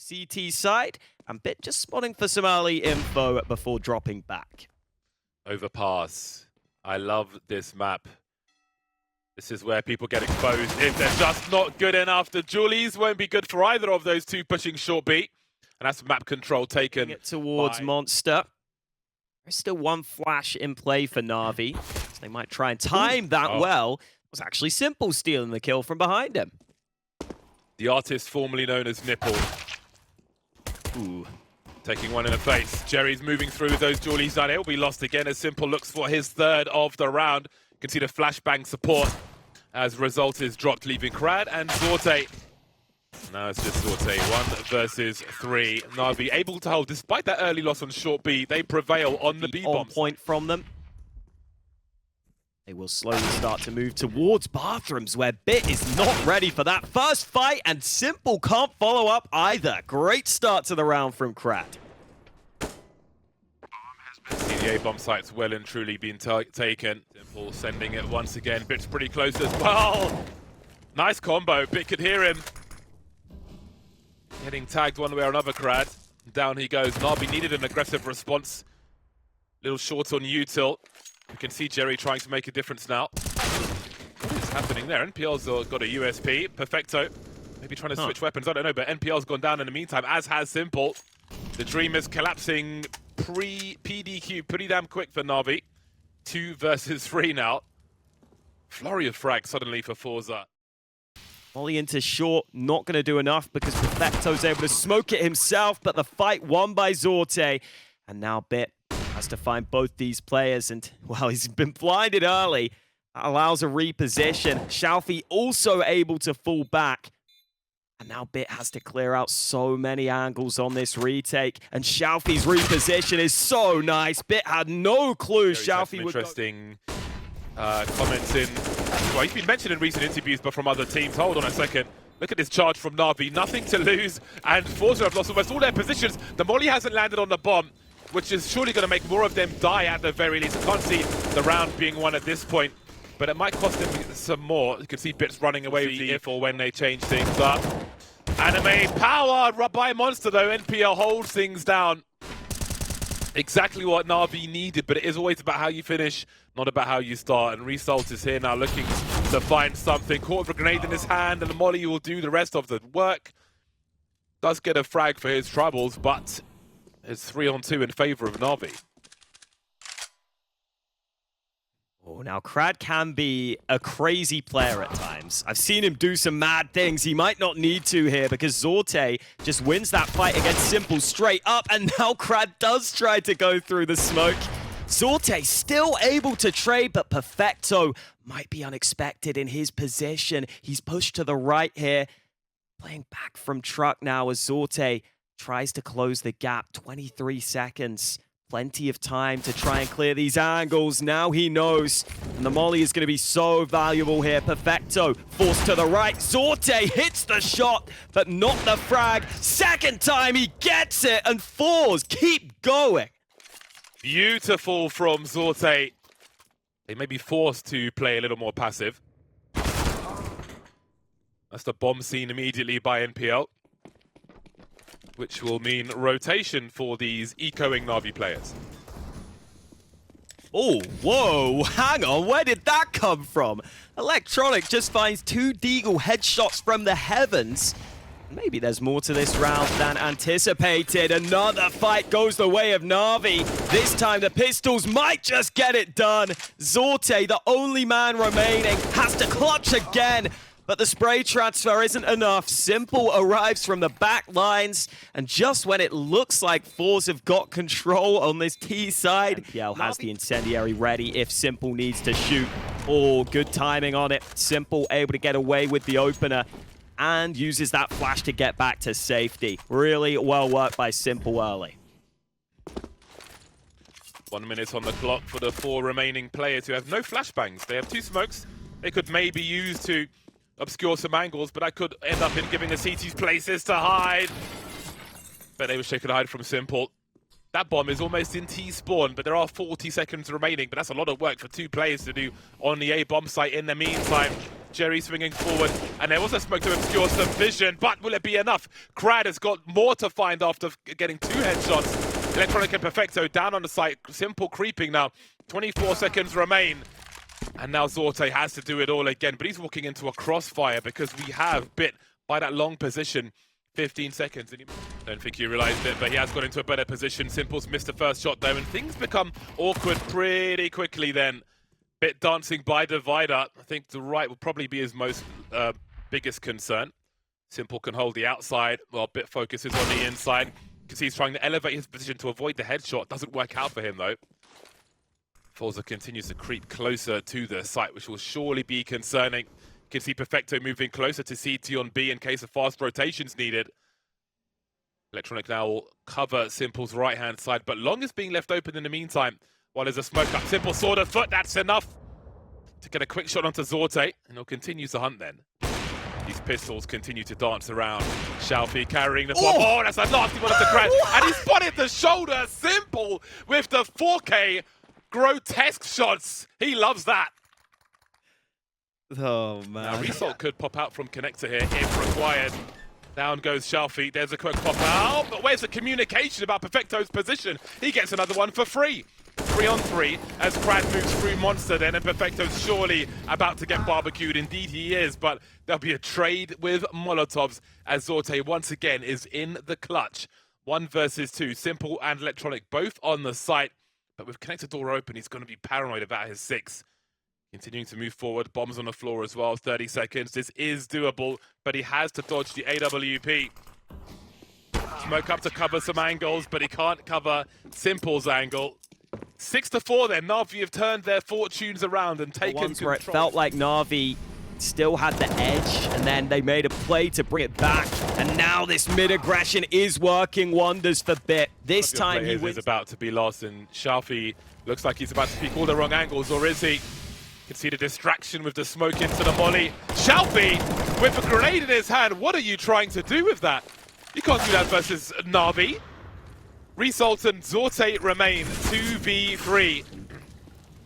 CT side, and Bit just spotting for some early info before dropping back. Overpass. I love this map. This is where people get exposed if they're just not good enough. The Julies won't be good for either of those two pushing short B. And that's map control taken It towards Monster. There's still one flash in play for Na'Vi. So they might try and time that well. It was actually Simple stealing the kill from behind him. The artist formerly known as Nipple. Ooh. Taking one in the face. Jerry's moving through those Julies down. It'll be lost again as Simple looks for his third of the round. You can see the flashbang support as result is dropped, leaving Krad and Zorte. Now it's just Zorte, 1 versus 3. Na'Vi able to hold, despite that early loss on short B, they prevail on the B bombs. Point from them. They will slowly start to move towards bathrooms where Bit is not ready for that first fight, and Simple can't follow up either. Great start to the round from Krad. See the A-bomb site's well and truly been taken. Simple sending it once again. Bit's pretty close as well. Nice combo. Bit could hear him. Getting tagged one way or another, Krad. Down he goes. Na'Vi needed an aggressive response. Little short on util. You can see Jerry trying to make a difference now. What is happening there? NPL's got a USP. Perfecto. Maybe trying to switch weapons. I don't know, but NPL's gone down in the meantime, as has Simple. The Dream is collapsing pre-PDQ pretty damn quick for Na'Vi. 2 versus 3 now. Flurry of frags suddenly for FORZE. Molly into short, not going to do enough because Perfecto's able to smoke it himself, but the fight won by Zorte. And now Bit has to find both these players, and, well, he's been blinded early. That allows a reposition. Xiaofi also able to fall back. And now Bit has to clear out so many angles on this retake. And Xiaofi's reposition is so nice. Bit had no clue Xiaofi would interesting comments in. Well, he's been mentioned in recent interviews, but from other teams. Hold on a second. Look at this charge from Na'Vi. Nothing to lose. And FORZE have lost almost all their positions. The molly hasn't landed on the bomb, which is surely going to make more of them die at the very least. I can't see the round being won at this point, but it might cost them some more. You can see Bits running away with the if or when they change things up. Anime power by Monster, though. NPL holds things down. Exactly what Na'Vi needed, but it is always about how you finish, not about how you start. And Result is here now looking to find something. Caught with a grenade in his hand, and the molly will do the rest of the work. Does get a frag for his troubles, but it's 3-on-2 in favor of Na'Vi. Oh, now Krad can be a crazy player at times. I've seen him do some mad things. He might not need to here because Zorte just wins that fight against Simple straight up, and now Krad does try to go through the smoke. Zorte still able to trade, but Perfecto might be unexpected in his position. He's pushed to the right here. Playing back from truck now as Zorte tries to close the gap. 23 seconds. Plenty of time to try and clear these angles. Now he knows. And the molly is going to be so valuable here. Perfecto forced to the right. Zorte hits the shot, but not the frag. Second time he gets it, and FORZE keep going. Beautiful from Zorte. They may be forced to play a little more passive. That's the bomb seen immediately by NPL, which will mean rotation for these echoing Na'Vi players. Oh, whoa, hang on, where did that come from? Electronic just finds 2 Deagle headshots from the heavens. Maybe there's more to this round than anticipated. Another fight goes the way of Na'Vi. This time the pistols might just get it done. Zorte, the only man remaining, has to clutch again. But the spray transfer isn't enough. Simple arrives from the back lines, and just when it looks like FORZE have got control on this T side, NPL has the incendiary ready if Simple needs to shoot. Oh, good timing on it. Simple able to get away with the opener and uses that flash to get back to safety. Really well worked by Simple early. 1 minute on the clock for the 4 remaining players who have no flashbangs. They have 2 smokes they could maybe use to obscure some angles, but that could end up in giving the CTs places to hide. But they wish they could hide from Simple. That bomb is almost in T-spawn, but there are 40 seconds remaining, but that's a lot of work for 2 players to do on the A bomb site in the meantime. Jerry swinging forward, and there was a smoke to obscure some vision, but will it be enough? Crad has got more to find after getting 2 headshots. Electronic and Perfecto down on the site, Simple creeping now. 24 seconds remain, and now Zorte has to do it all again, but he's walking into a crossfire because we have bit by that long position. 15 seconds. And don't think he realized it, but he has got into a better position. Simple's missed the first shot though, and things become awkward pretty quickly then. Bit dancing by Divider. I think the right will probably be his most biggest concern. Simple can hold the outside, while Bit focuses on the inside. Because he's trying to elevate his position to avoid the headshot. Doesn't work out for him though. FORZE continues to creep closer to the site, which will surely be concerning. You can see Perfecto moving closer to CT on B in case of fast rotations needed. Electronic now will cover Simple's right-hand side, but Long is being left open in the meantime. While there's a smoke up, Simple sword of foot, that's enough to get a quick shot onto Zorte, and he'll continue to hunt then. These pistols continue to dance around. Shalfie carrying the bomb. Oh, that's a nasty one off the crash. And he spotted the shoulder. Simple with the 4K grotesque shots. He loves that. Oh, man. Now, Result could pop out from connector here if required. Down goes Shalfie. There's a quick pop out. But where's the communication about Perfecto's position? He gets another one for free. 3 on 3 as Crad moves through Monster then, and Perfecto's surely about to get barbecued. Indeed he is, but there'll be a trade with Molotovs as Zorte once again is in the clutch. 1 versus 2. Simple and Electronic both on the site, but with connector door open, he's going to be paranoid about his 6. Continuing to move forward, bombs on the floor as well, 30 seconds. This is doable, but he has to dodge the AWP. Smoke up to cover some angles, but he can't cover Simple's angle. 6-4 then, NaVi have turned their fortunes around and taken control. Where it felt like NaVi still had the edge, and then they made a play to bring it back, and now this mid-aggression is working wonders for Bit. This time he wins. Is about to be lost, and Shalfie looks like he's about to peek all the wrong angles, or is he? You can see the distraction with the smoke into the molly. Shalfie with a grenade in his hand. What are you trying to do with that? You can't do that versus NaVi. Result and Zorte remain 2v3.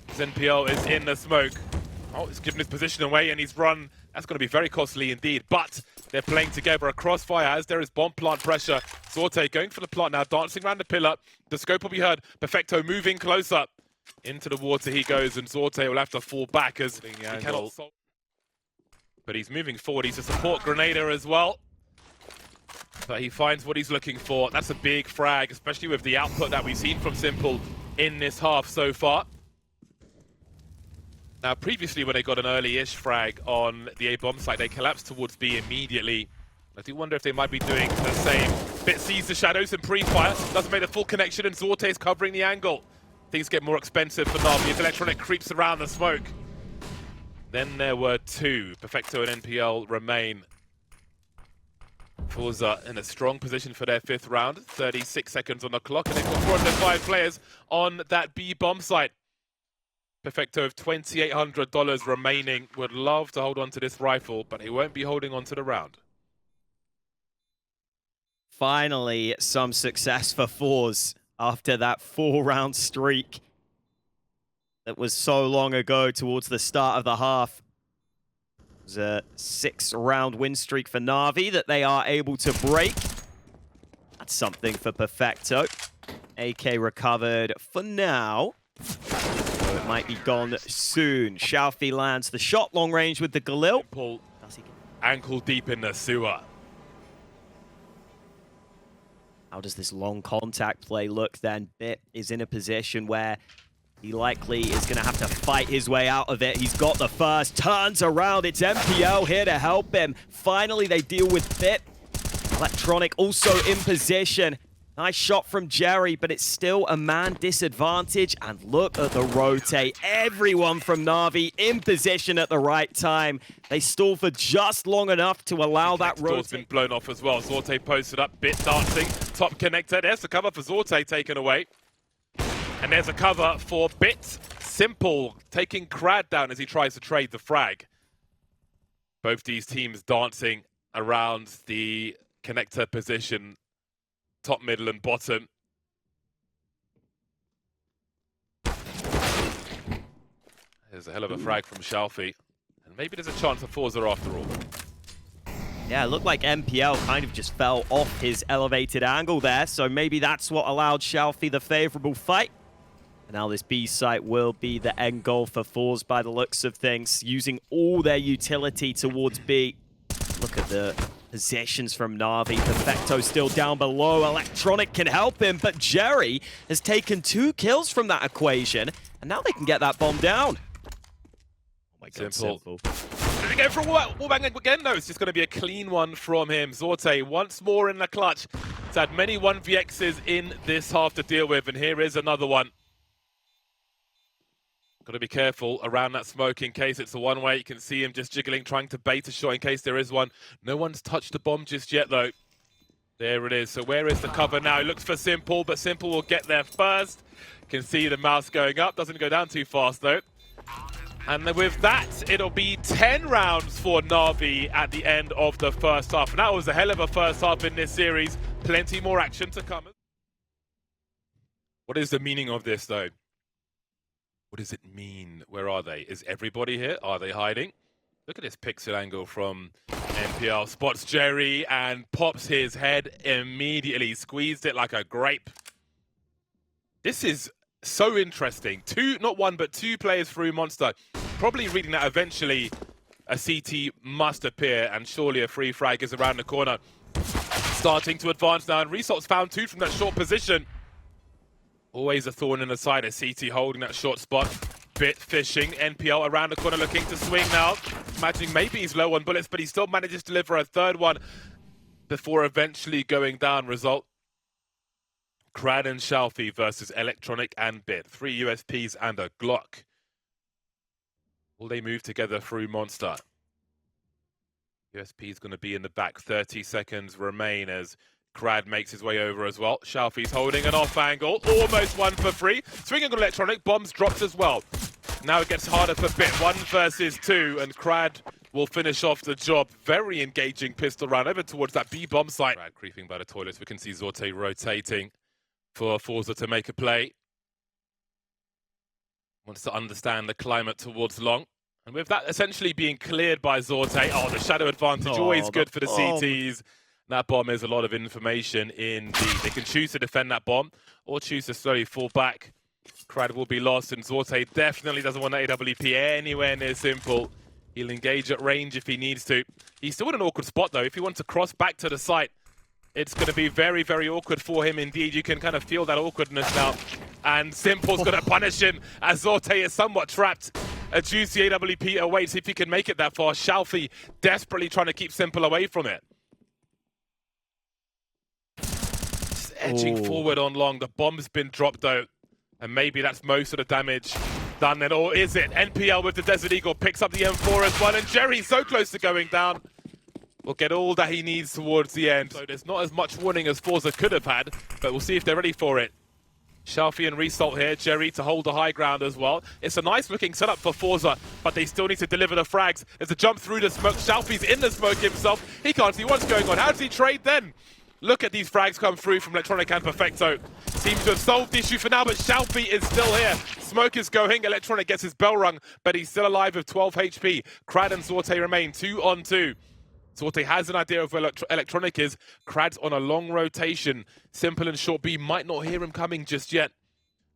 NPL is in the smoke. Oh, he's given his position away and he's run. That's going to be very costly indeed. But they're playing together. A crossfire as there is bomb plant pressure. Zorte going for the plant now, dancing around the pillar. The scope will be heard. Perfecto moving closer. Into the water he goes, and Zorte will have to fall back as he cannot. But he's moving forward. He's a support grenader as well. But he finds what he's looking for. That's a big frag, especially with the output that we've seen from Simple in this half so far. Now, previously when they got an early-ish frag on the A-bomb site, they collapsed towards B immediately. I do wonder if they might be doing the same. Bit sees the shadows and pre-fire. Doesn't make the full connection, and Zorte is covering the angle. Things get more expensive for NaVi as Electronic creeps around the smoke. Then there were 2. Perfecto and NPL remain. FORZE in a strong position for their 5th round. 36 seconds on the clock, and they've got 405 players on that B bomb site. Perfecto of $2,800 remaining. Would love to hold on to this rifle, but he won't be holding on to the round. Finally, some success for FORZE after that 4-round streak that was so long ago towards the start of the half. It was a 6-round win streak for NaVi that they are able to break. That's something for Perfecto. AK recovered for now. So it might be gone soon. Shalfie lands the shot long range with the Galil. Simple, ankle deep in the sewer. How does this long contact play look then? Bit is in a position where he likely is going to have to fight his way out of it. He's got the first, turns around. It's MPL here to help him. Finally, they deal with Bit. Electronic also in position. Nice shot from Jerry, but it's still a man disadvantage. And look at the rotate. Everyone from NaVi in position at the right time. They stall for just long enough to allow that rotate. Door's been blown off as well. Zorte posted up, Bit dancing. Top connector. There's the cover for Zorte taken away. And there's a cover for Bit. Simple taking Crad down as he tries to trade the frag. Both these teams dancing around the connector position. Top, middle, and bottom. There's a hell of a frag from Shalfie. And Maybe there's a chance for FORZE after all. Yeah, it looked like MPL kind of just fell off his elevated angle there, so maybe that's what allowed Shalfie the favorable fight. And now this B site will be the end goal for FORZE by the looks of things, using all their utility towards B. Look at the positions from Na'Vi. Perfecto still down below. Electronic can help him, but Jerry has taken 2 kills from that equation, and now they can get that bomb down. Oh my god, Simple. Did he go for a wallbang again? No, it's just going to be a clean one from him. Zorte once more in the clutch. He's had many 1vx's in this half to deal with, and here is another one. Got to be careful around that smoke in case it's a one-way. You can see him just jiggling, trying to bait a shot in case there is one. No one's touched the bomb just yet, though. There it is. So where is the cover now? He looks for Simple, but Simple will get there first. You can see the mouse going up. Doesn't go down too fast, though. And with that, it'll be 10 rounds for Na'Vi at the end of the first half. And that was a hell of a first half in this series. Plenty more action to come. What is the meaning of this, though? What does it mean? Where are they? Is everybody here? Are they hiding? Look at this pixel angle from NPL. Spots Jerry and pops his head immediately. Squeezed it like a grape. This is so interesting. Not one, but 2 players through Monster. Probably reading that eventually a CT must appear, and surely a free frag is around the corner. Starting to advance now, and Resalt's found 2 from that short position. Always a thorn in the side, a CT holding that short spot. Bit fishing, NPL around the corner looking to swing now. Imagining maybe he's low on bullets, but he still manages to deliver a 3rd one before eventually going down. Result: Crad and Shalfie versus Electronic and Bit. 3 USPs and a Glock. Will they move together through Monster? USP is going to be in the back. 30 seconds remain as Crad makes his way over as well. Shalfie's holding an off angle. Almost 1 for free. Swinging on Electronic. Bombs dropped as well. Now it gets harder for Bit. 1 versus 2. And Crad will finish off the job. Very engaging pistol round over towards that B bomb site. Crad creeping by the toilets. We can see Zorte rotating for FORZE to make a play. Wants to understand the climate towards long. And with that essentially being cleared by Zorte, oh, the shadow advantage, always good for the CTs. That bomb is a lot of information indeed. They can choose to defend that bomb or choose to slowly fall back. Crad will be lost, and Zorte definitely doesn't want that AWP anywhere near Simple. He'll engage at range if he needs to. He's still in an awkward spot, though. If he wants to cross back to the site, it's going to be very, very awkward for him indeed. You can kind of feel that awkwardness now. And Simple's going to punish him as Zorte is somewhat trapped. A juicy AWP awaits if he can make it that far. Shalfie desperately trying to keep Simple away from it. Just edging forward on long. The bomb's been dropped, though. And maybe that's most of the damage done then. Or is it? NPL with the Desert Eagle picks up the M4 as well. And Jerry's so close to going down. Will get all that he needs towards the end. So there's not as much warning as FORZE could have had, but we'll see if they're ready for it. Shalfie and Resalt here, Jerry to hold the high ground as well. It's a nice looking setup for FORZE, but they still need to deliver the frags. There's a jump through the smoke. Shalfie's in the smoke himself. He can't see what's going on. How does he trade then? Look at these frags come through from Electronic and Perfecto. Seems to have solved the issue for now, but Shalfie is still here. Smoke is going. Electronic gets his bell rung, but he's still alive with 12 HP. Crad and Zorte remain 2 on 2. Zorte has an idea of where Electronic is. Crad's on a long rotation. Simple and Short B might not hear him coming just yet.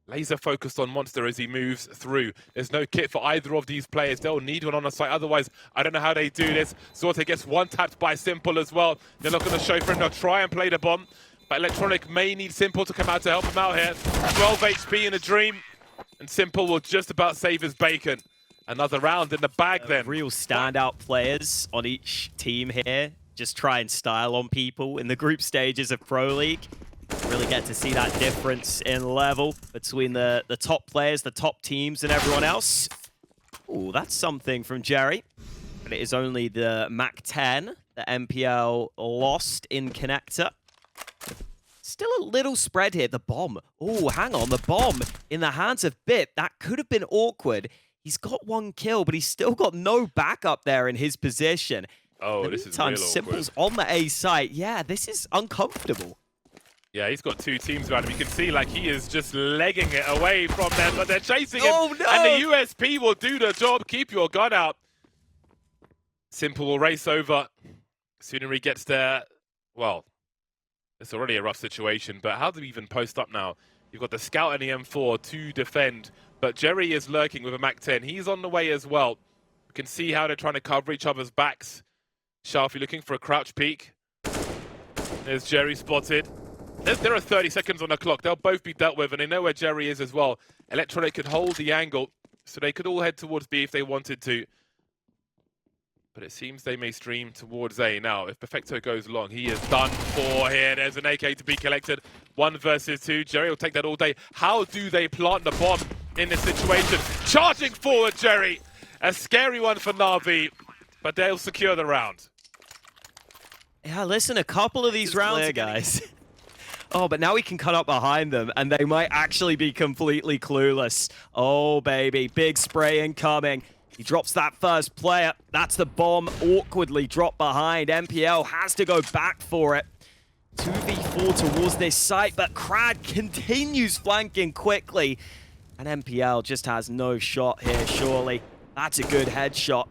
Laser focused on Monster as he moves through. There's no kit for either of these players. They'll need one on the site. Otherwise, I don't know how they do this. Zorte gets one tapped by Simple as well. They're not going to show for him. They'll try and play the bomb. But Electronic may need Simple to come out to help him out here. 12 HP in a dream. And Simple will just about save his bacon. Another round in the bag then. Real standout players on each team here. Just try and style on people in the group stages of Pro League. Really get to see that difference in level between the top players, the top teams, and everyone else. Ooh, that's something from Jerry. But it is only the MAC-10 that MPL lost in Connector. Still a little spread here. The bomb. Oh, hang on. The bomb in the hands of Bit. That could have been awkward. He's got 1 kill, but he's still got no backup there in his position. Oh, this is real awkward. Simple's on the A site. Yeah, this is uncomfortable. Yeah, he's got 2 teams around him. You can see like he is just legging it away from them, but they're chasing him. Oh, no! And the USP will do the job. Keep your gun out. Simple will race over. Sooner he gets there, well, it's already a rough situation, but how do we even post up now? You've got the Scout and the M4 to defend, but Jerry is lurking with a Mac-10. He's on the way as well. You can see how they're trying to cover each other's backs. Sharfy looking for a crouch peek. There's Jerry spotted. There are 30 seconds on the clock. They'll both be dealt with, and they know where Jerry is as well. Electronic could hold the angle, so they could all head towards B if they wanted to. But it seems they may stream towards A. Now, if Perfecto goes long, he is done for here. There's an AK to be collected. 1 versus 2. Jerry will take that all day. How do they plant the bomb in this situation? Charging forward, Jerry. A scary one for NaVi, but they'll secure the round. Yeah, listen, a couple of these rounds, guys. Oh, but now we can cut up behind them, and they might actually be completely clueless. Oh, baby, big spray incoming. He drops that first player. That's the bomb awkwardly dropped behind. MPL has to go back for it. 2v4 towards this site, but Crad continues flanking quickly. And MPL just has no shot here, surely. That's a good headshot.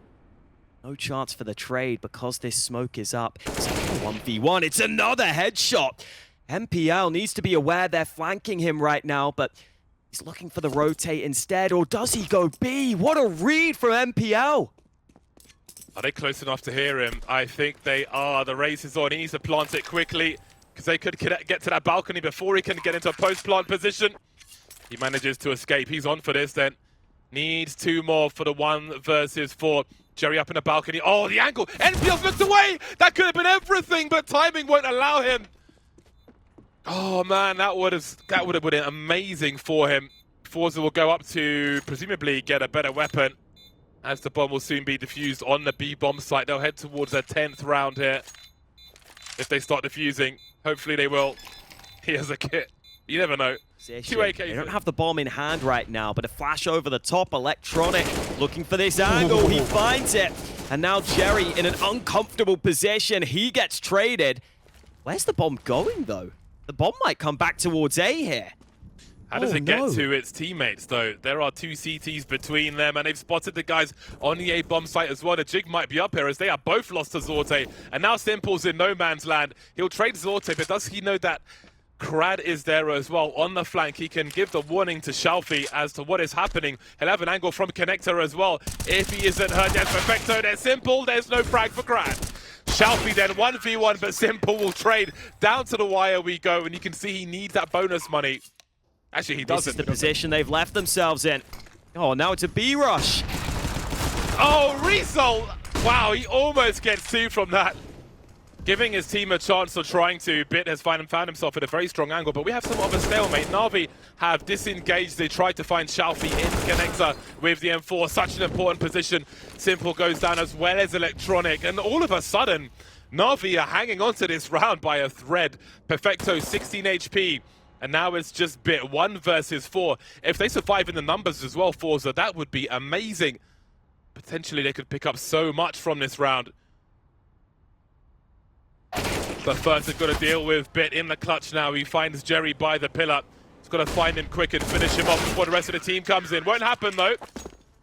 No chance for the trade because this smoke is up. It's a 1v1. It's another headshot. MPL needs to be aware they're flanking him right now, but he's looking for the rotate instead, or does he go B? What a read from MPL. Are they close enough to hear him? I think they are. The race is on. He needs to plant it quickly because they could get to that balcony before he can get into a post-plant position. He manages to escape. He's on for this then. Needs 2 more for the 1 versus 4. Jerry up in the balcony. Oh, the angle. NPL's looked away. That could have been everything, but timing won't allow him. Oh man, that would have been amazing for him. FORZE will go up to presumably get a better weapon as the bomb will soon be defused on the B bomb site. They'll head towards their 10th round here. If they start defusing, hopefully they will. Here's a kit. You never know. 2 AKs. They don't have the bomb in hand right now, but a flash over the top. Electronic looking for this angle. He finds it. And now Jerry in an uncomfortable position. He gets traded. Where's the bomb going though? The bomb might come back towards A here. How does it get to its teammates, though? There are 2 CTs between them, and they've spotted the guys on the A bomb site as well. The Jig might be up here, as they are both lost to Zorte. And now Simple's in no man's land. He'll trade Zorte, but does he know that Crad is there as well on the flank? He can give the warning to Shalfie as to what is happening. He'll have an angle from Connector as well. If he isn't hurt, there's Perfecto, there's Simple, there's no frag for Crad. Shalfie then 1v1, but Simple will trade. Down to the wire we go, and you can see he needs that bonus money. Actually, he doesn't. This is the position they've left themselves in. Oh, now it's a B rush. Oh, Riesel! Wow, he almost gets 2 from that. Giving his team a chance of trying to. Bit has found himself at a very strong angle, but we have somewhat of a stalemate. NaVi have disengaged. They tried to find Shalfie in Connector with the M4. Such an important position. Simple goes down as well as Electronic. And all of a sudden, NaVi are hanging on to this round by a thread. Perfecto, 16 HP. And now it's just Bit 1 versus 4. If they survive in the numbers as well, FORZE, that would be amazing. Potentially they could pick up so much from this round. But first they've got to deal with Bit in the clutch now. He finds Jerry by the pillar. He's got to find him quick and finish him off before the rest of the team comes in. Won't happen though.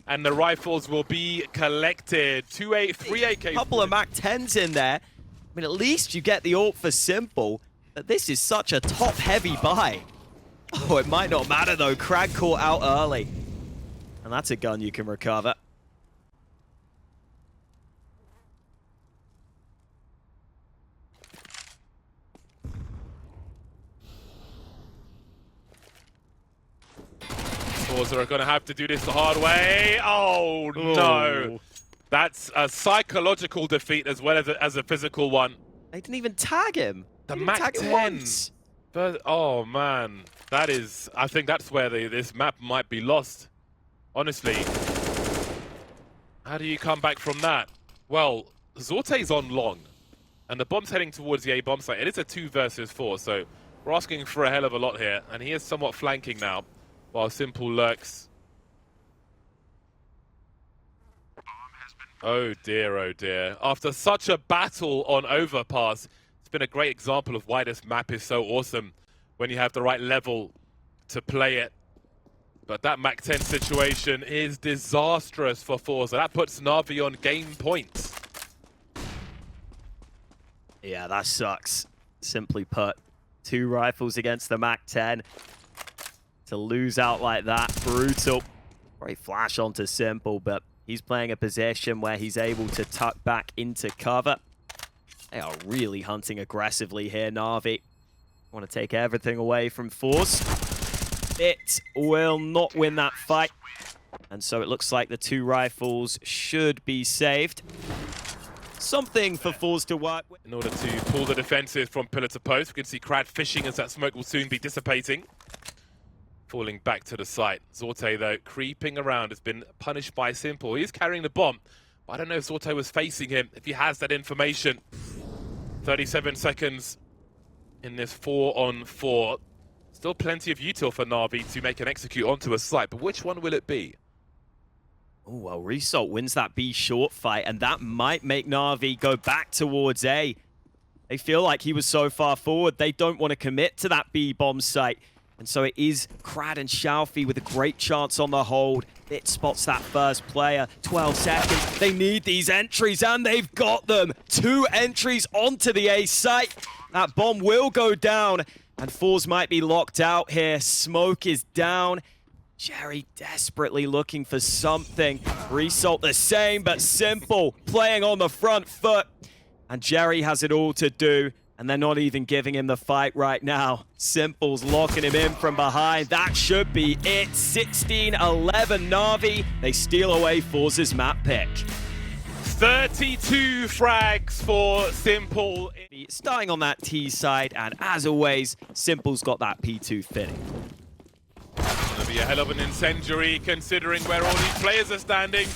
And the rifles will be collected. 3 AKs. Couple of Mac-10s in there. I mean, at least you get the ult for Simple. But this is such a top-heavy buy. Oh, it might not matter though. Crag caught out early. And that's a gun you can recover. FORZE are going to have to do this the hard way. Oh, no. That's a psychological defeat as well as a physical one. They didn't even tag him. The Mac-10. But, oh, man. That is... I think that's where this map might be lost. Honestly. How do you come back from that? Well, Zorte's on long. And the bomb's heading towards the A bomb site. It is a 2 versus 4, so we're asking for a hell of a lot here. And he is somewhat flanking now, while Simple lurks. Oh dear, oh dear. After such a battle on Overpass, it's been a great example of why this map is so awesome when you have the right level to play it. But that Mac-10 situation is disastrous for FORZE. That puts NaVi on game points. Yeah, that sucks. Simply put, 2 rifles against the MAC-10. To lose out like that, brutal. Great flash onto Simple, but he's playing a position where he's able to tuck back into cover. They are really hunting aggressively here, NaVi. Want to take everything away from FORZE. It will not win that fight. And so it looks like the 2 rifles should be saved. Something for FORZE to work with. In order to pull the defensive from pillar to post, we can see Crad fishing as that smoke will soon be dissipating. Falling back to the site. Zorte, though, creeping around, has been punished by Simple. He's carrying the bomb. But I don't know if Zorte was facing him, if he has that information. 37 seconds in this 4-on-4. Still plenty of util for NaVi to make an execute onto a site, but which one will it be? Oh, well, Result wins that B short fight, and that might make NaVi go back towards A. They feel like he was so far forward, they don't want to commit to that B bomb site. And so it is Crad and Xiaofi with a great chance on the hold. It spots that first player. 12 seconds. They need these entries, and they've got them. 2 entries onto the A site. That bomb will go down, and FORZE might be locked out here. Smoke is down. Jerry desperately looking for something. Result the same, but Simple playing on the front foot. And Jerry has it all to do. And they're not even giving him the fight right now. Simple's locking him in from behind. That should be it. 16-11 NaVi. They steal away FORZE's map pick. 32 frags for Simple. Starting on that T side, and as always, Simple's got that P2 fitting. Gonna be a hell of an incendiary considering where all these players are standing.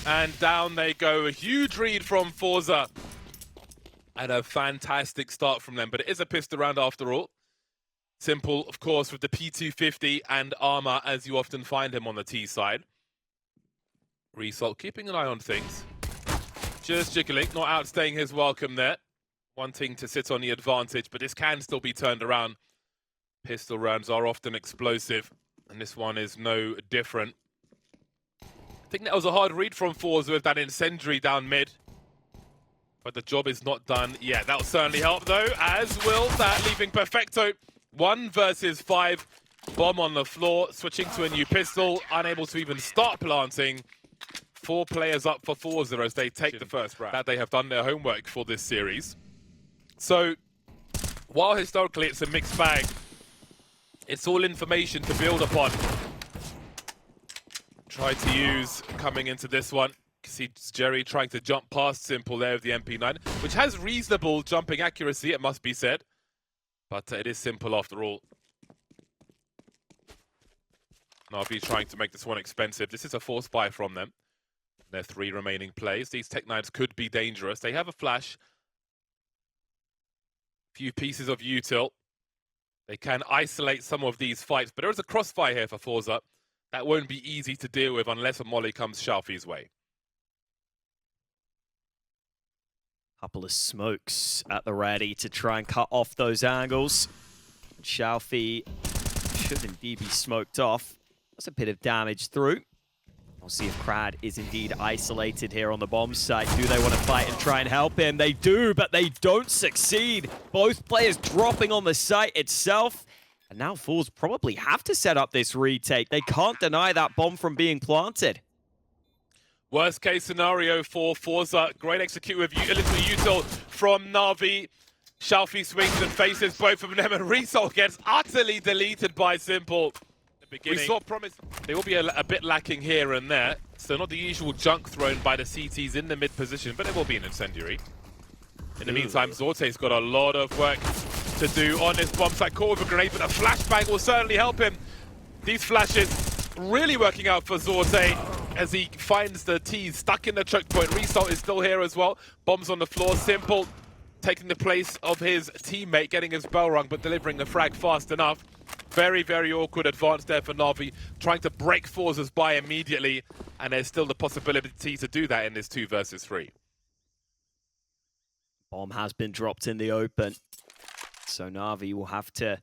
And down they go. A huge read from FORZE. And a fantastic start from them, but it is a pistol round after all. Simple, of course, with the P250 and armor, as you often find him on the T side. Result keeping an eye on things. Just jiggling, not outstaying his welcome there. Wanting to sit on the advantage, but this can still be turned around. Pistol rounds are often explosive, and this one is no different. I think that was a hard read from FORZE with that incendiary down mid. But the job is not done yet. That will certainly help, though, as will that, leaving Perfecto 1 versus 5. Bomb on the floor, switching to a new pistol, unable to even start planting. 4 players up for FORZE as they take the first round. That they have done their homework for this series. So, while historically it's a mixed bag, it's all information to build upon. Try to use coming into this one. See Jerry trying to jump past Simple there with the MP9, which has reasonable jumping accuracy, it must be said. But it is Simple after all. NaVi trying to make this one expensive. This is a force buy from them. Their 3 remaining plays. These Tech-9s could be dangerous. They have a flash. Few pieces of util. They can isolate some of these fights, but there is a crossfire here for FORZE. That won't be easy to deal with unless a molly comes Xiaofi's way. Couple of smokes at the ready to try and cut off those angles. Xiaofi should indeed be smoked off. That's a bit of damage through. We'll see if Crad is indeed isolated here on the bomb site. Do they want to fight and try and help him? They do, but they don't succeed. Both players dropping on the site itself. And now FORZE probably have to set up this retake. They can't deny that bomb from being planted. Worst case scenario for FORZE. Great execute with a little util from NaVi. Xiaofi swings and faces both of them, and Result gets utterly deleted by Simple. We saw promise. They will be a bit lacking here and there. So not the usual junk thrown by the CTs in the mid position, but it will be an incendiary. In the meantime, Zorte's got a lot of work to do on this bomb site. Caught with a grenade, but a flashbang will certainly help him. These flashes really working out for Zorte as he finds the T's stuck in the choke point. Result is still here as well. Bombs on the floor. Simple taking the place of his teammate, getting his bell rung, but delivering the frag fast enough. Very, very awkward advance there for NaVi, trying to break FORZE's by immediately, and there's still the possibility to do that in this 2 versus 3. Bomb has been dropped in the open, so NaVi will have to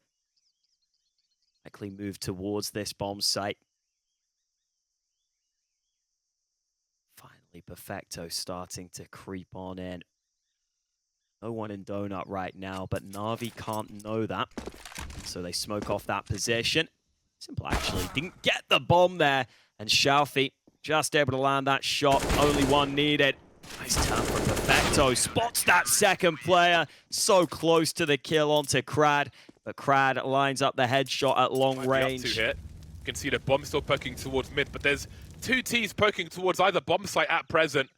likely move towards this bomb site. Finally, Perfecto starting to creep on in. No one in donut right now, but Na'Vi can't know that. So they smoke off that position. Simple actually didn't get the bomb there. And Xiaofi just able to land that shot. Only one needed. Nice turn from Perfecto. Spots that second player. So close to the kill onto Krad. But Krad lines up the headshot at long range. You can see the bomb still poking towards mid, but there's two T's poking towards either bomb site at present.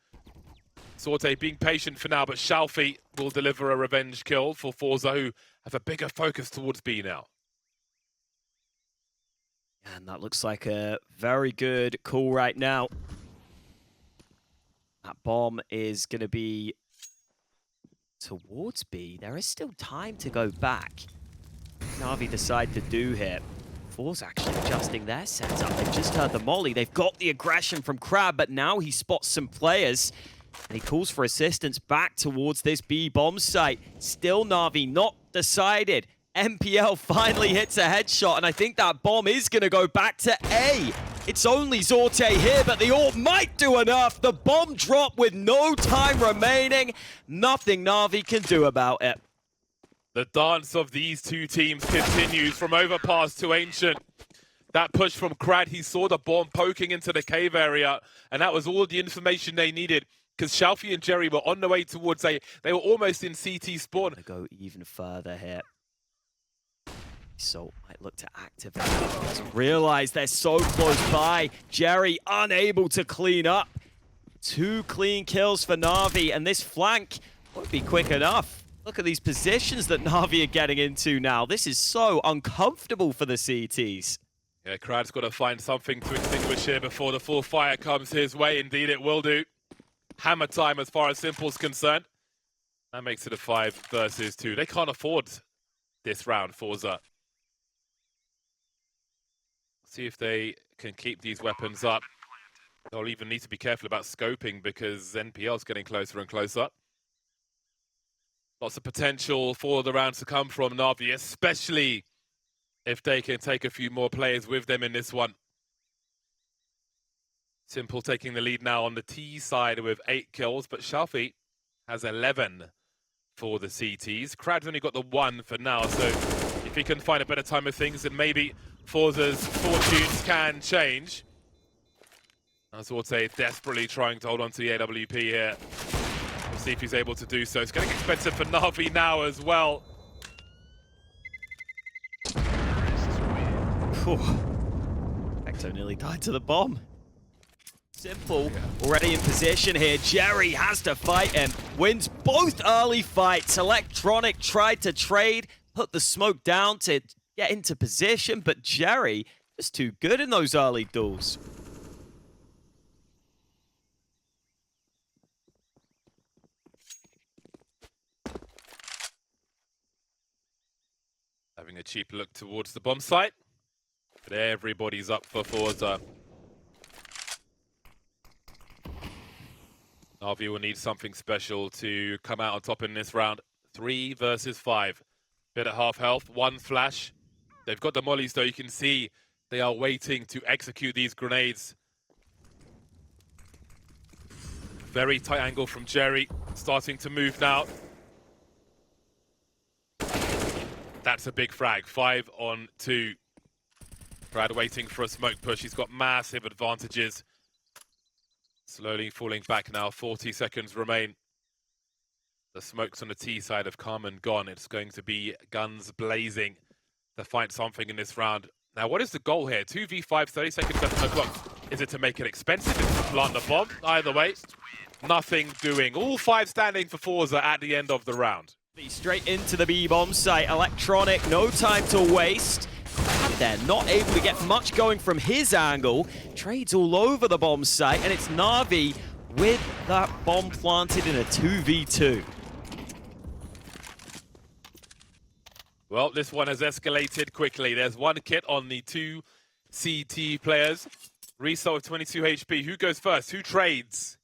Sorte being patient for now, but Xiaofi will deliver a revenge kill for FORZE, who have a bigger focus towards B now. And that looks like a very good call right now. That bomb is going to be towards B. There is still time to go back. Na'Vi decide to do here. FORZE actually adjusting their setup. They've just heard the molly. They've got the aggression from Crab, but now he spots some players. And he calls for assistance back towards this B bomb site. Still Na'Vi not decided. MPL finally hits a headshot, and I think that bomb is going to go back to A. It's only Zorte here, but the AWP might do enough. The bomb drop with no time remaining. Nothing Na'Vi can do about it. The dance of these two teams continues from overpass to ancient. That push from Krad, he saw the bomb poking into the cave area, and that was all the information they needed, because Xiaofi and Jerry were on the way towards A. They were almost in CT spawn. Go even further here. So might look to activate. Doesn't realize they're so close by. Jerry unable to clean up. 2 clean kills for Na'Vi, and this flank won't be quick enough. Look at these positions that Na'Vi are getting into now. This is so uncomfortable for the CTs. Yeah, Krad's got to find something to extinguish here before the full fire comes his way. Indeed, it will do. Hammer time as far as simple's concerned. That makes it a 5 versus 2. They can't afford this round, FORZE. See if they can keep these weapons up. They'll even need to be careful about scoping because NPL's getting closer and closer. Lots of potential for the round to come from Na'Vi, especially if they can take a few more players with them in this one. Simple taking the lead now on the T side with 8 kills, but Xiaofi has 11 for the CTs. Krad's only got the 1 for now, so if he can find a better time of things, then maybe FORZE's fortunes can change. Zorte desperately trying to hold on to the AWP here. We'll see if he's able to do so. It's getting expensive for Na'Vi now as well. Ecto nearly died to the bomb. Simple already in position here. Jerry has to fight him. Wins both early fights. Electronic tried to trade, put the smoke down to get into position, but Jerry just too good in those early duels. Having a cheap look towards the bomb site, but everybody's up for FORZE. Na'Vi will need something special to come out on top in this round. 3 versus 5. Bit at half health, 1 flash. They've got the mollies though, you can see they are waiting to execute these grenades. Very tight angle from Jerry, starting to move now. That's a big frag, 5 on 2. Brad waiting for a smoke push, he's got massive advantages. Slowly falling back now, 40 seconds remain. The smokes on the T side have come and gone. It's going to be guns blazing to find something in this round. Now, what is the goal here? 2v5, 30 seconds left on the clock. Is it to make it expensive? Is it to plant the bomb? Either way, nothing doing. All 5 standing for FORZE at the end of the round. Straight into the B bomb site. Electronic, no time to waste. And they're not able to get much going from his angle. Trades all over the bomb site, and it's Na'Vi with that bomb planted in a 2v2. Well, this one has escalated quickly. There's 1 kit on the 2 CT players. Reso with 22 HP. Who goes first? Who trades?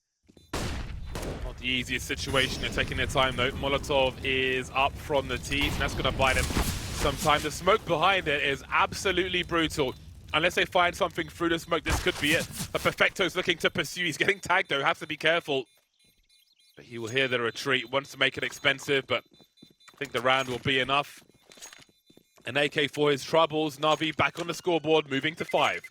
Not the easiest situation. They're taking their time, though. Molotov is up from the T, and that's going to buy them some time. The smoke behind it is absolutely brutal. Unless they find something through the smoke, this could be it. But Perfecto's looking to pursue. He's getting tagged, though. Have to be careful. But he will hear the retreat, wants to make it expensive, but I think the round will be enough. An AK for his troubles. Navi back on the scoreboard, moving to 5.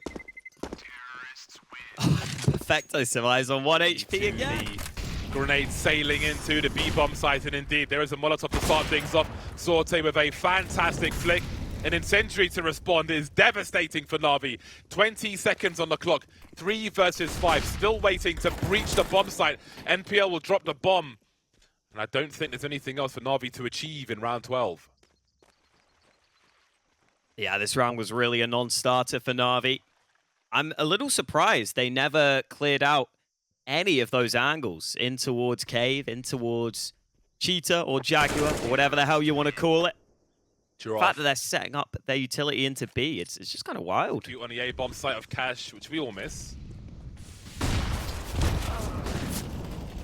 Perfecto survives on 1 HP again. The grenade sailing into the B-bomb site, and indeed there is a Molotov to start things off. Sorte with a fantastic flick. An incendiary to respond is devastating for Navi. 20 seconds on the clock. 3 versus 5. Still waiting to breach the bomb site. NPL will drop the bomb. And I don't think there's anything else for Navi to achieve in round 12. Yeah, this round was really a non-starter for Navi. I'm a little surprised they never cleared out any of those angles in towards Cave, in towards Cheetah or Jaguar, or whatever the hell you want to call it. The fact that they're setting up their utility into B, it's just kind of wild. On the A-bomb site of Cash, which we all miss.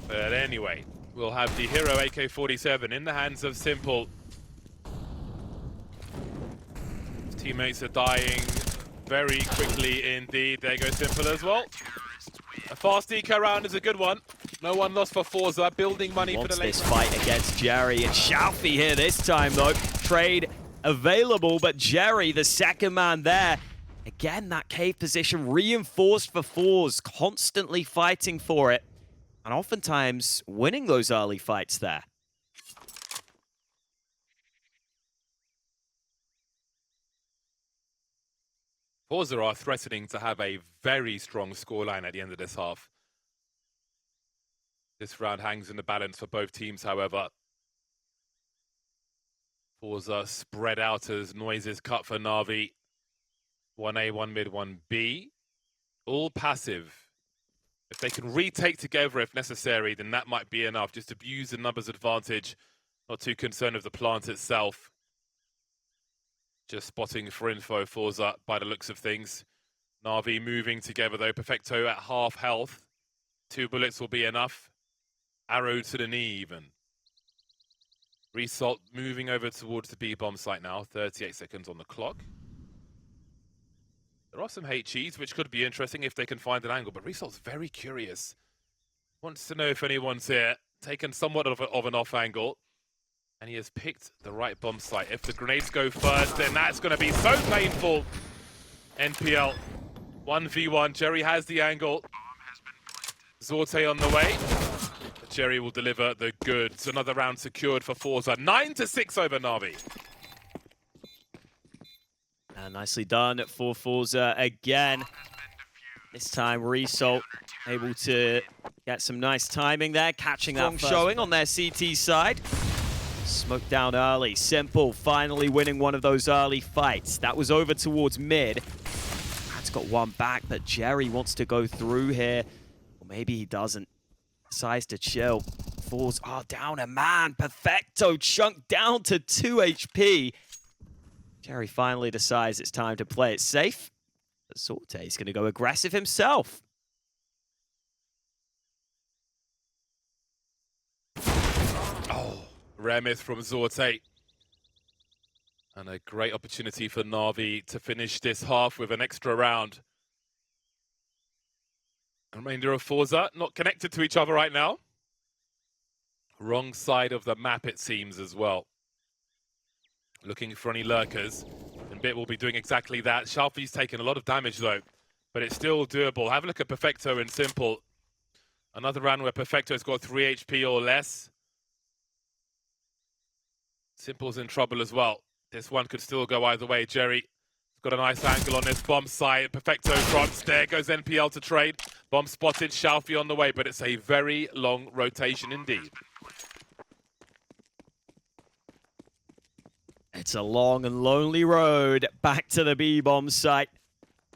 But anyway, we'll have the Hero AK-47 in the hands of Simple. His teammates are dying very quickly indeed. There goes Simple as well. A fast eco round is a good one. No one lost for Forza, building money for the late. This fight against Jerry and Shalfie here this time though. Trade available, but Jerry, the second man there. Again, that cave position reinforced for FORZE, constantly fighting for it. And oftentimes winning those early fights there. Forza are threatening to have a very strong scoreline at the end of this half. This round hangs in the balance for both teams, however. Forza spread out as noises cut for Navi. 1A, 1 mid, 1B. All passive. If they can retake together if necessary, then that might be enough. Just abuse the numbers advantage. Not too concerned with the plant itself. Just spotting for info, Forza, by the looks of things. Navi moving together, though. Perfecto at half health. 2 bullets will be enough. Arrow to the knee, even. Result moving over towards the B-bomb site now. 38 seconds on the clock. There are some HEs, which could be interesting if they can find an angle, but Resalt's very curious. Wants to know if anyone's here. Taken somewhat of an off angle. And he has picked the right bomb site. If the grenades go first, then that's going to be so painful. NPL 1v1. Jerry has the angle. Zorte on the way. But Jerry will deliver the goods. Another round secured for Forza. 9-6 over Navi. Nicely done for Forza again. This time, Result able to get some nice timing there, catching that showing on their CT side. Smoked down early. Simple finally winning one of those early fights. That was over towards mid. That's got one back, but Jerry wants to go through here. Or maybe he doesn't. Decides to chill. Falls down a man. Perfecto chunked down to 2 HP. Jerry finally decides it's time to play it safe. But Sorte's going to go aggressive himself. Rare miss from Zorte. And a great opportunity for Navi to finish this half with an extra round. The remainder of Forza not connected to each other right now. Wrong side of the map, it seems, as well. Looking for any lurkers. And Bit will be doing exactly that. Shalfie's taken a lot of damage, though. But it's still doable. Have a look at Perfecto and Simple. Another round where Perfecto's got 3 HP or less. Simple's in trouble as well. This one could still go either way. Jerry's got a nice angle on this bomb site. Perfecto drops. There goes NPL to trade. Bomb spotted. Shalfie on the way, but it's a very long rotation indeed. It's a long and lonely road back to the B-bomb site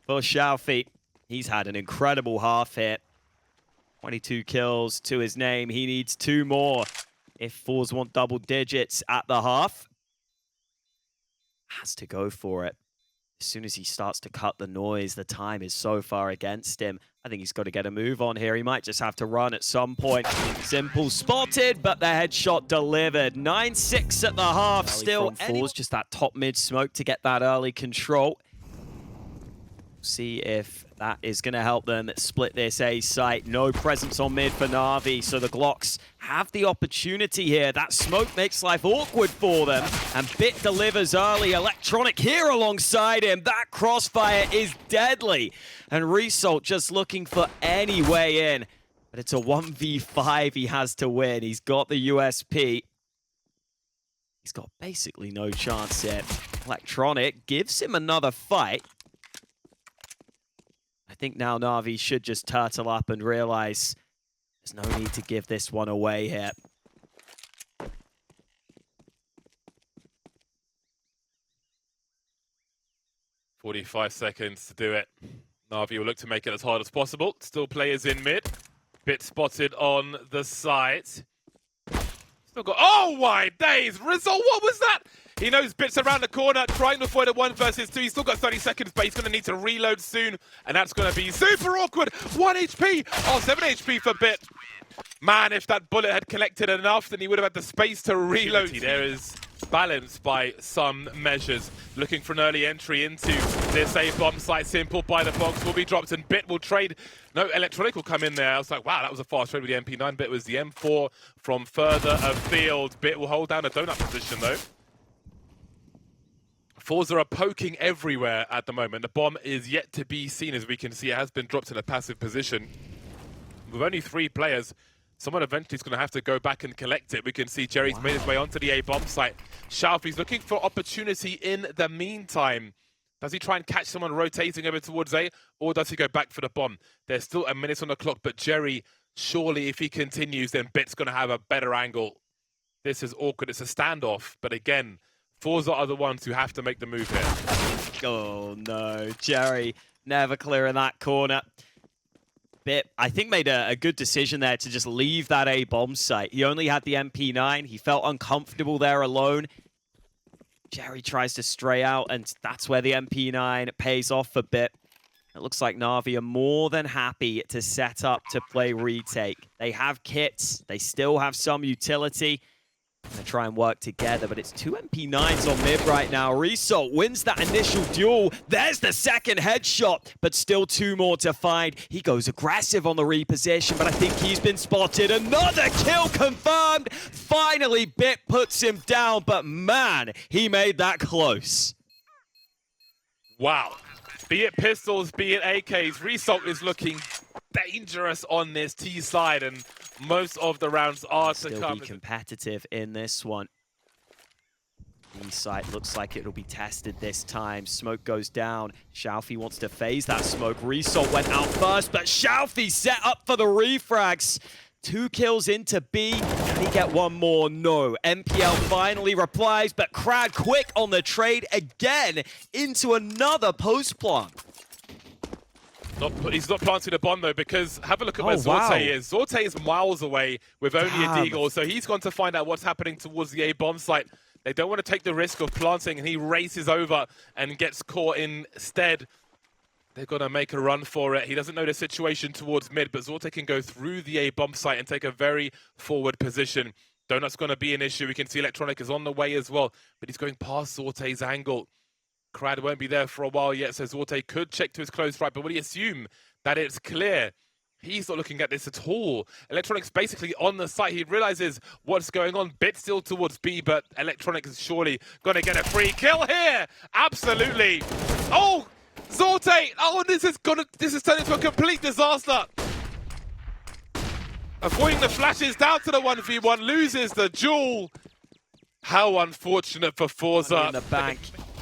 for Shalfie. He's had an incredible half here. 22 kills to his name. He needs 2 more. If FORZE want double digits at the half, has to go for it. As soon as he starts to cut the noise, the time is so far against him. I think he's got to get a move on here. He might just have to run at some point. Simple spotted, but the headshot delivered. 9-6 at the half. Still FORZE, just that top mid smoke to get that early control. See if that is going to help them split this A site. No presence on mid for Na'Vi, so the Glocks have the opportunity here. That smoke makes life awkward for them, and Bit delivers early. Electronic here alongside him. That crossfire is deadly, and Result just looking for any way in. But it's a 1v5 he has to win. He's got the USP. He's got basically no chance here. Electronic gives him another fight. I think now Na'Vi should just turtle up and realize there's no need to give this one away here. "45 seconds to do it. Na'Vi will look to make it as hard as possible. Still players in mid. Bit spotted on the side. Still got, oh my days! Result, what was that? He knows Bit's around the corner, trying to avoid a 1 versus 2. He's still got 30 seconds, but he's going to need to reload soon, and that's going to be super awkward. 1 HP! Oh, 7 HP for Bit. Man, if that bullet had collected enough, then he would have had the space to reload. There is balance by some measures. Looking for an early entry into this A bomb site. Simple by the box will be dropped, and Bit will trade. No, Electronic will come in there. I was like, wow, that was a fast trade with the MP9. Bit was the M4 from further afield. Bit will hold down a donut position, though. FORZE are poking everywhere at the moment. The bomb is yet to be seen. As we can see, it has been dropped in a passive position. With only 3 players, someone eventually is going to have to go back and collect it. We can see Jerry's made his way onto the A bomb site. Shalfie's looking for opportunity in the meantime. Does he try and catch someone rotating over towards A, or does he go back for the bomb? There's still a minute on the clock, but Jerry, surely if he continues, then Bit's going to have a better angle. This is awkward. It's a standoff, but again, FORZE are the ones who have to make the move here. Oh no, Jerry never clearing that corner. Bit, I think, made a good decision there to just leave that A bomb site. He only had the MP9. He felt uncomfortable there alone. Jerry tries to stray out, and that's where the MP9 pays off a bit. It looks like Na'Vi are more than happy to set up to play retake. They have kits. They still have some utility. They try and work together, but it's 2 MP9s on mid right now. Result wins that initial duel. There's the second headshot, but still 2 more to find. He goes aggressive on the reposition, but I think he's been spotted. Another kill confirmed. Finally, Bit puts him down, but man, he made that close. Wow. Be it pistols, be it AKs, Result is looking dangerous on this T side, and most of the rounds are to come. Still be competitive in this one. B site looks like it'll be tested this time. Smoke goes down. Shalfie wants to phase that smoke. Result went out first, but Shalfie set up for the refrags. 2 kills into B. Can he get one more? No. MPL finally replies, but Crad quick on the trade again into another post plant. He's not planting the bomb, though, because have a look at where Zorte is. Zorte is miles away with only a deagle, so he's gone to find out what's happening towards the A bomb site. They don't want to take the risk of planting, and he races over and gets caught instead. They're going to make a run for it. He doesn't know the situation towards mid, but Zorte can go through the A bomb site and take a very forward position. Donut's going to be an issue. We can see Electronic is on the way as well, but he's going past Zorte's angle. Crad won't be there for a while yet, so Zorte could check to his close right, but will he assume that it's clear? He's not looking at this at all. Electronic's basically on the site. He realizes what's going on. Bit still towards B, but Electronic is surely going to get a free kill here. Absolutely. Oh, Zorte. Oh, this is turned into a complete disaster. Avoiding the flashes down to the 1v1, loses the duel. How unfortunate for FORZE. In the bank.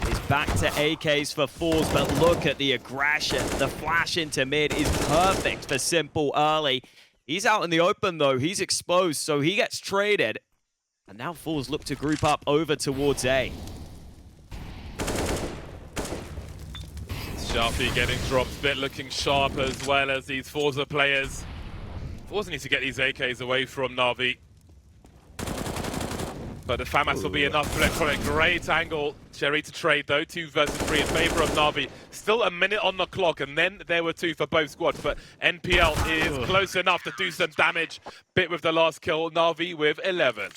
Is back to AKs for FORZE, but look at the aggression. The flash into mid is perfect for Simple early. He's out in the open, though. He's exposed, so he gets traded. And now FORZE look to group up over towards A. Sharpie getting dropped, Bit looking sharp as well as these FORZE players. FORZE needs to get these AKs away from Na'Vi. But the FAMAS will be enough for Electronic. Great angle. Jerry to trade, though. 2 versus 3 in favor of Na'Vi. Still a minute on the clock, and then there were 2 for both squads. But NPL is close enough to do some damage. Bit with the last kill. Na'Vi with 11.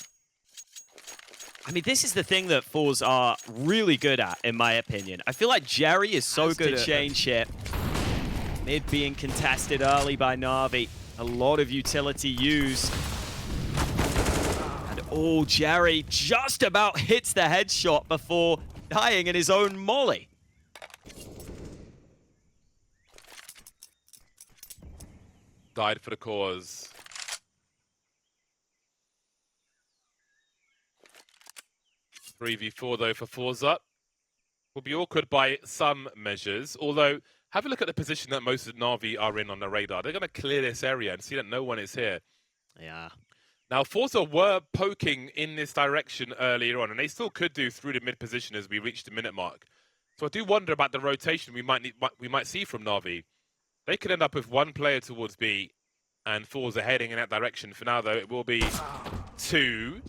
I mean, this is the thing that FORZE are really good at, in my opinion. I feel like Jerry is so good to change shit. Mid being contested early by Navi. A lot of utility used. And Jerry just about hits the headshot before dying in his own molly. Died for the cause. Three v 4 though for FORZE. Will be awkward by some measures, although have a look at the position that most of Navi are in on the radar. They're going to clear this area and see that no one is here. Yeah. Now, FORZE were poking in this direction earlier on, and they still could do through the mid position as we reach the minute mark. So I do wonder about the rotation we might see from Navi. They could end up with one player towards B, and FORZE heading in that direction. For now, though, it will be two.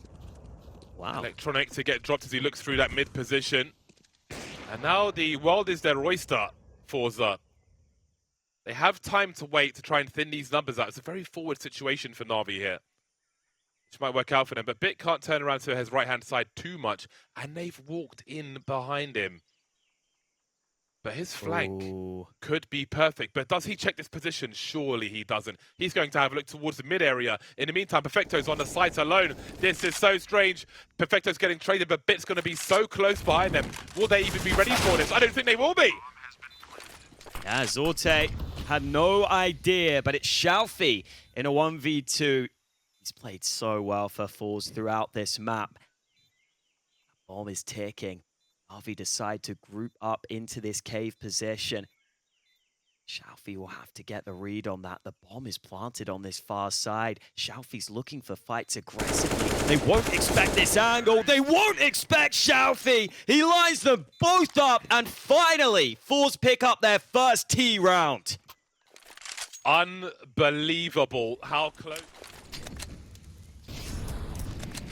Wow. Electronic to get dropped as he looks through that mid position. And now the world is their oyster, FORZE. They have time to wait to try and thin these numbers out. It's a very forward situation for Navi here, which might work out for them. But Bit can't turn around to his right-hand side too much, and they've walked in behind him. But his flank could be perfect. But does he check this position? Surely he doesn't. He's going to have a look towards the mid area. In the meantime, Perfecto's on the site alone. This is so strange. Perfecto's getting traded, but Bit's going to be so close behind them. Will they even be ready for this? I don't think they will be. Yeah, Zorte had no idea, but it's Xiaofi in a 1v2. He's played so well for FORZE throughout this map. Bomb is ticking. Navi decide to group up into this cave position. Xiaofi will have to get the read on that. The bomb is planted on this far side. Xiaofi's looking for fights aggressively. They won't expect this angle. They won't expect Xiaofi. He lines them both up, and finally, FORZE pick up their first T round. Unbelievable how close.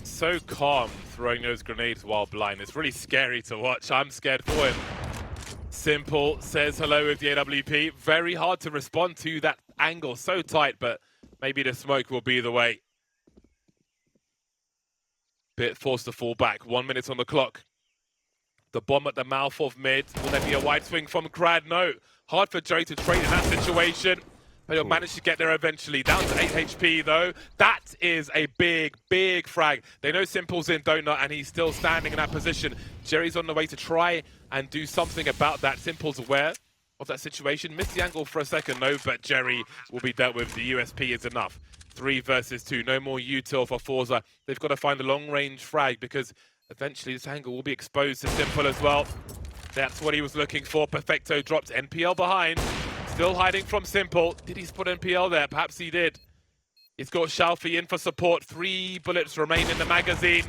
So calm throwing those grenades while blind. It's really scary to watch. I'm scared for him. Simple says hello with the AWP. Very hard to respond to that angle. So tight, but maybe the smoke will be the way. Bit forced to fall back. 1 minute on the clock. The bomb at the mouth of mid. Will there be a wide swing from Crad? No. Hard for Jerry to trade in that situation. But he'll manage to get there eventually. Down to 8 HP, though. That is a big, big frag. They know Simple's in donut, and he's still standing in that position. Jerry's on the way to try and do something about that. Simple's aware of that situation. Missed the angle for a second, though, but Jerry will be dealt with. The USP is enough. 3 versus 2. No more util for FORZE. They've got to find a long-range frag, because eventually this angle will be exposed to Simple as well. That's what he was looking for. Perfecto dropped NPL behind. Still hiding from Simple. Did he spot NPL there? Perhaps he did. He's got Xiaofi in for support. 3 bullets remain in the magazine.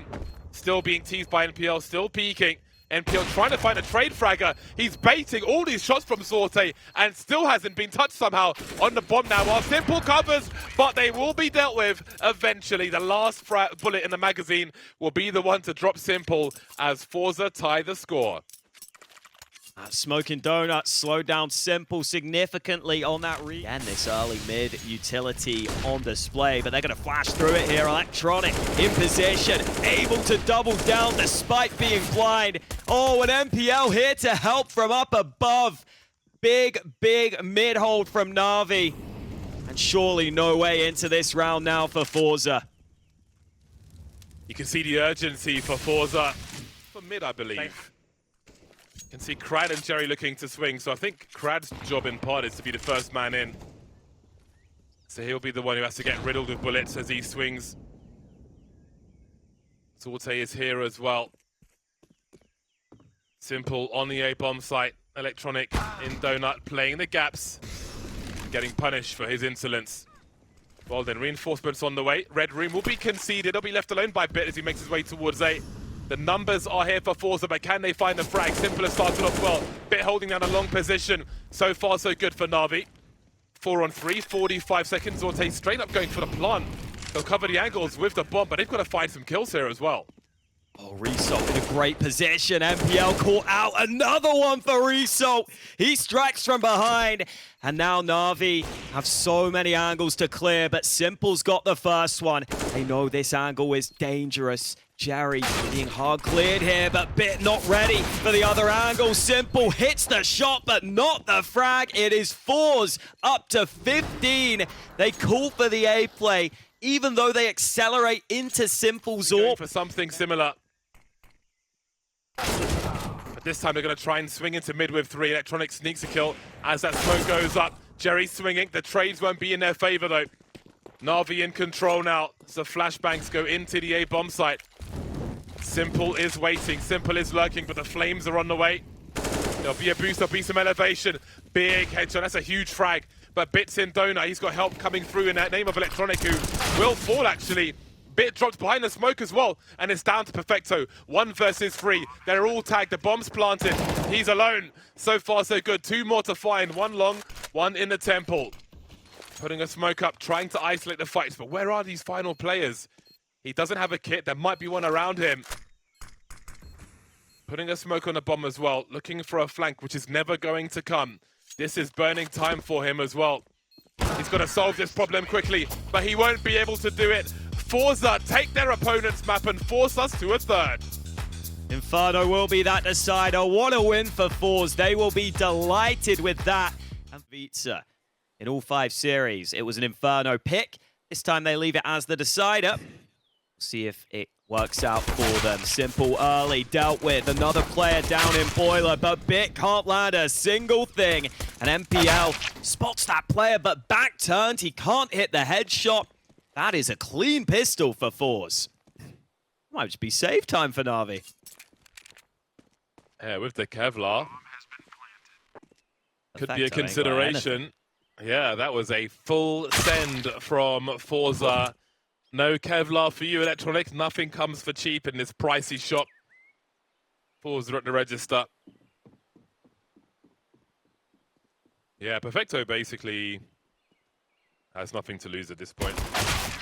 Still being teased by NPL, still peeking. NPL trying to find a trade fragger. He's baiting all these shots from Zorte and still hasn't been touched somehow on the bomb now. While Simple covers, but they will be dealt with eventually. The last bullet in the magazine will be the one to drop Simple as FORZE tie the score. Smoking Donuts slowed down Simple significantly on that read. And this early mid utility on display, but they're going to flash through it here. Electronic in position, able to double down despite being blind. Oh, an NPL here to help from up above. Big, big mid hold from Navi. And surely no way into this round now for FORZE. You can see the urgency for FORZE. For mid, I believe. You can see Crad and Jerry looking to swing, so I think Crad's job in part is to be the first man in. So he'll be the one who has to get riddled with bullets as he swings. Zorte is here as well. Simple on the A-bomb site. Electronic in Donut playing the gaps. Getting punished for his insolence. Well then, reinforcements on the way. Red room will be conceded. He'll be left alone by Bit as he makes his way towards A. The numbers are here for FORZE, but can they find the frag? Simple has started off well. Bit holding down a long position. So far, so good for Navi. 4 on 3, 45 seconds. Zorte straight up going for the plant. They'll cover the angles with the bomb, but they've got to find some kills here as well. Oh, Result in a great position. NPL caught out. Another one for Result. He strikes from behind. And now Navi have so many angles to clear, but Simple's got the first one. They know this angle is dangerous. Jerry being hard cleared here, but Bit not ready for the other angle. Simple hits the shot, but not the frag. It is FORZE up to 15. They call for the A play, even though they accelerate into Simple's AWP. For something similar. But this time they're going to try and swing into mid with 3. Electronic sneaks a kill as that smoke goes up. Jerry swinging. The trades won't be in their favor though. NaVi in control now. So flashbangs go into the A bomb site. Simple is waiting, Simple is lurking, but the flames are on the way. There'll be a boost, there'll be some elevation. Big headshot, that's a huge frag. But Bit's in donut, he's got help coming through in that name of Electronic, who will fall actually. Bit dropped behind the smoke as well, and it's down to Perfecto. 1 versus 3, they're all tagged, the bomb's planted. He's alone, so far so good. 2 more to find, 1 long, 1 in the temple. Putting a smoke up, trying to isolate the fights, but where are these final players? He doesn't have a kit, there might be one around him. Putting a smoke on the bomb as well, looking for a flank, which is never going to come. This is burning time for him as well. He's got to solve this problem quickly, but he won't be able to do it. FORZE take their opponent's map and force us to a 3rd. Inferno will be that decider. What a win for FORZE. They will be delighted with that. And vincere in all 5 series. It was an Inferno pick. This time they leave it as the decider. See if it works out for them. Simple early, dealt with. Another player down in Boiler, but Bit can't land a single thing. And MPL spots that player, but back turned. He can't hit the headshot. That is a clean pistol for FORZE. Might just be save time for NaVi. Yeah, with the Kevlar. Could be a consideration. Yeah, that was a full send from FORZE. No Kevlar for you, Electronic. Nothing comes for cheap in this pricey shop. FORZE are at the register. Yeah, Perfecto basically has nothing to lose at this point.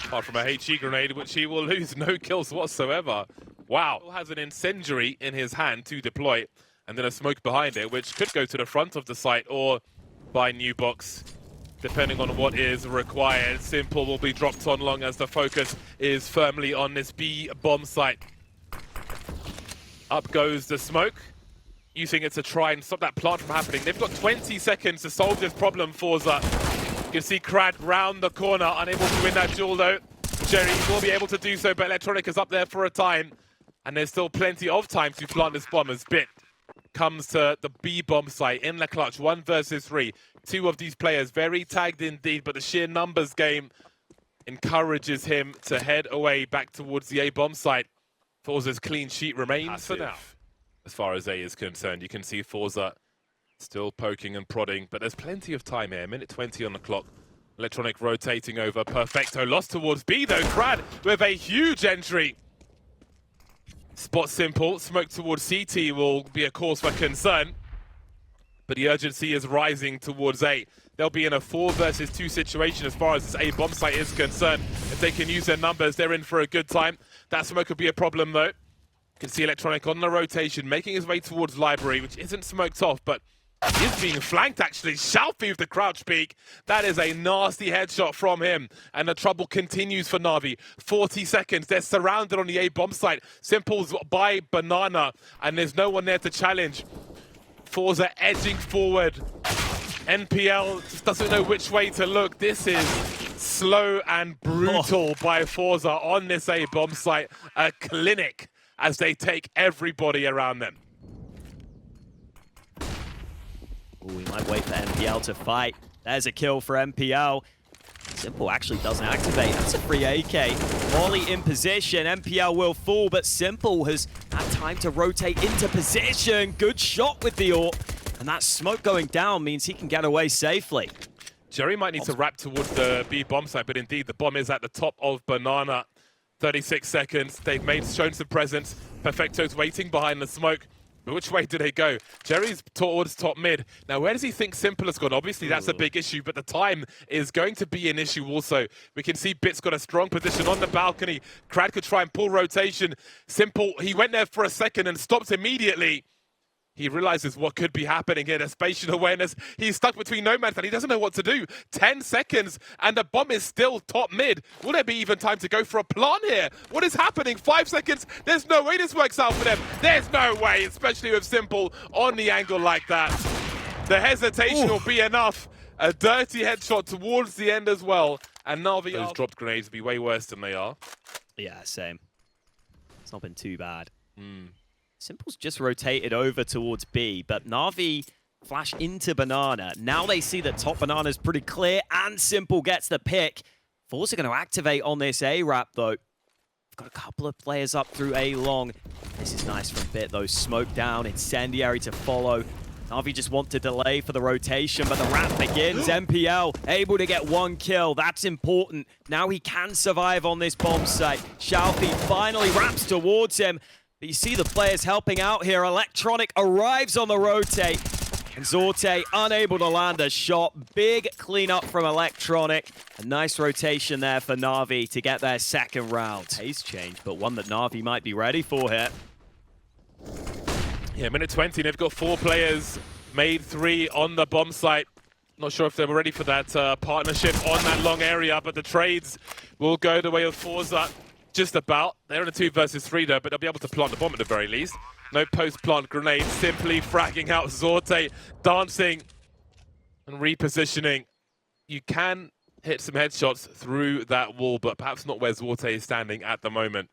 Apart from a HE grenade, which he will lose. No kills whatsoever. Wow. Has an incendiary in his hand to deploy. And then a smoke behind it, which could go to the front of the site or by new box, depending on what is required. Simple will be dropped on long as the focus is firmly on this B bomb site. Up goes the smoke, using it to try and stop that plant from happening. They've got 20 seconds to solve this problem, FORZE. You can see Crad round the corner, unable to win that duel though. Jerry will be able to do so, but Electronic is up there for a time. And there's still plenty of time to plant this bomb as Bit comes to the B bomb site in the clutch. 1 versus 3. 2 of these players very tagged indeed, but the sheer numbers game encourages him to head away back towards the A bomb site. FORZE's clean sheet remains for now. As far as A is concerned, you can see FORZE still poking and prodding, but there's plenty of time here. 1:20 on the clock. Electronic rotating over. Perfecto lost towards B though. Crad with a huge entry. Spot Simple. Smoke towards CT will be a cause for concern. But the urgency is rising towards A. They'll be in a 4 versus 2 situation as far as this A bomb site is concerned. If they can use their numbers, they're in for a good time. That smoke could be a problem though. You can see Electronic on the rotation, making his way towards Library, which isn't smoked off, but is being flanked actually. Shalfie with the crouch peek. That is a nasty headshot from him. And the trouble continues for NaVi. 40 seconds. They're surrounded on the A bomb site. Simple's by Banana. And there's no one there to challenge. FORZE edging forward. NPL just doesn't know which way to look. This is slow and brutal by FORZE on this A bomb site. A clinic as they take everybody around them. Ooh, we might wait for MPL to fight. There's a kill for MPL. Simple actually doesn't activate. That's a free AK. Molly in position. MPL will fall, but Simple has had time to rotate into position. Good shot with the AWP. And that smoke going down means he can get away safely. Jerry might need to wrap towards the B bomb site, but indeed the bomb is at the top of Banana. 36 seconds. They've shown some presence. Perfecto's waiting behind the smoke. But which way do they go? Jerry's towards top mid. Now, where does he think Simple has gone? Obviously, that's a big issue, but the time is going to be an issue also. We can see Bit's got a strong position on the balcony. Crad could try and pull rotation. Simple, he went there for a second and stopped immediately. He realizes what could be happening here. There's spatial awareness. He's stuck between nomads and he doesn't know what to do. 10 seconds and the bomb is still top mid. Will there be even time to go for a plant here? What is happening? 5 seconds. There's no way this works out for them. There's no way, especially with Simple on the angle like that. The hesitation will be enough. A dirty headshot towards the end as well. And NaVi, those dropped grenades will be way worse than they are. Yeah, same. It's not been too bad. Simple's just rotated over towards B, but NaVi flash into Banana. Now they see that top Banana's pretty clear, and Simple gets the pick. FORZE are going to activate on this A-Rap, though. We've got a couple of players up through A long. This is nice from Bit, though. Smoke down, incendiary to follow. NaVi just want to delay for the rotation, but the wrap begins. MPL able to get 1 kill. That's important. Now he can survive on this bomb site. Shalfie finally wraps towards him. But you see the players helping out here. Electronic arrives on the rotate. And Zorte unable to land a shot. Big cleanup from Electronic. A nice rotation there for NaVi to get their second round. Pace change, but one that NaVi might be ready for here. Yeah, minute 20, they've got 4 players, made 3 on the bomb site. Not sure if they were ready for that partnership on that long area, but the trades will go the way of FORZE. Just about. They're in a 2 versus 3 though, but they'll be able to plant the bomb at the very least. No post-plant grenade, simply fragging out Zorte, dancing and repositioning. You can hit some headshots through that wall, but perhaps not where Zorte is standing at the moment.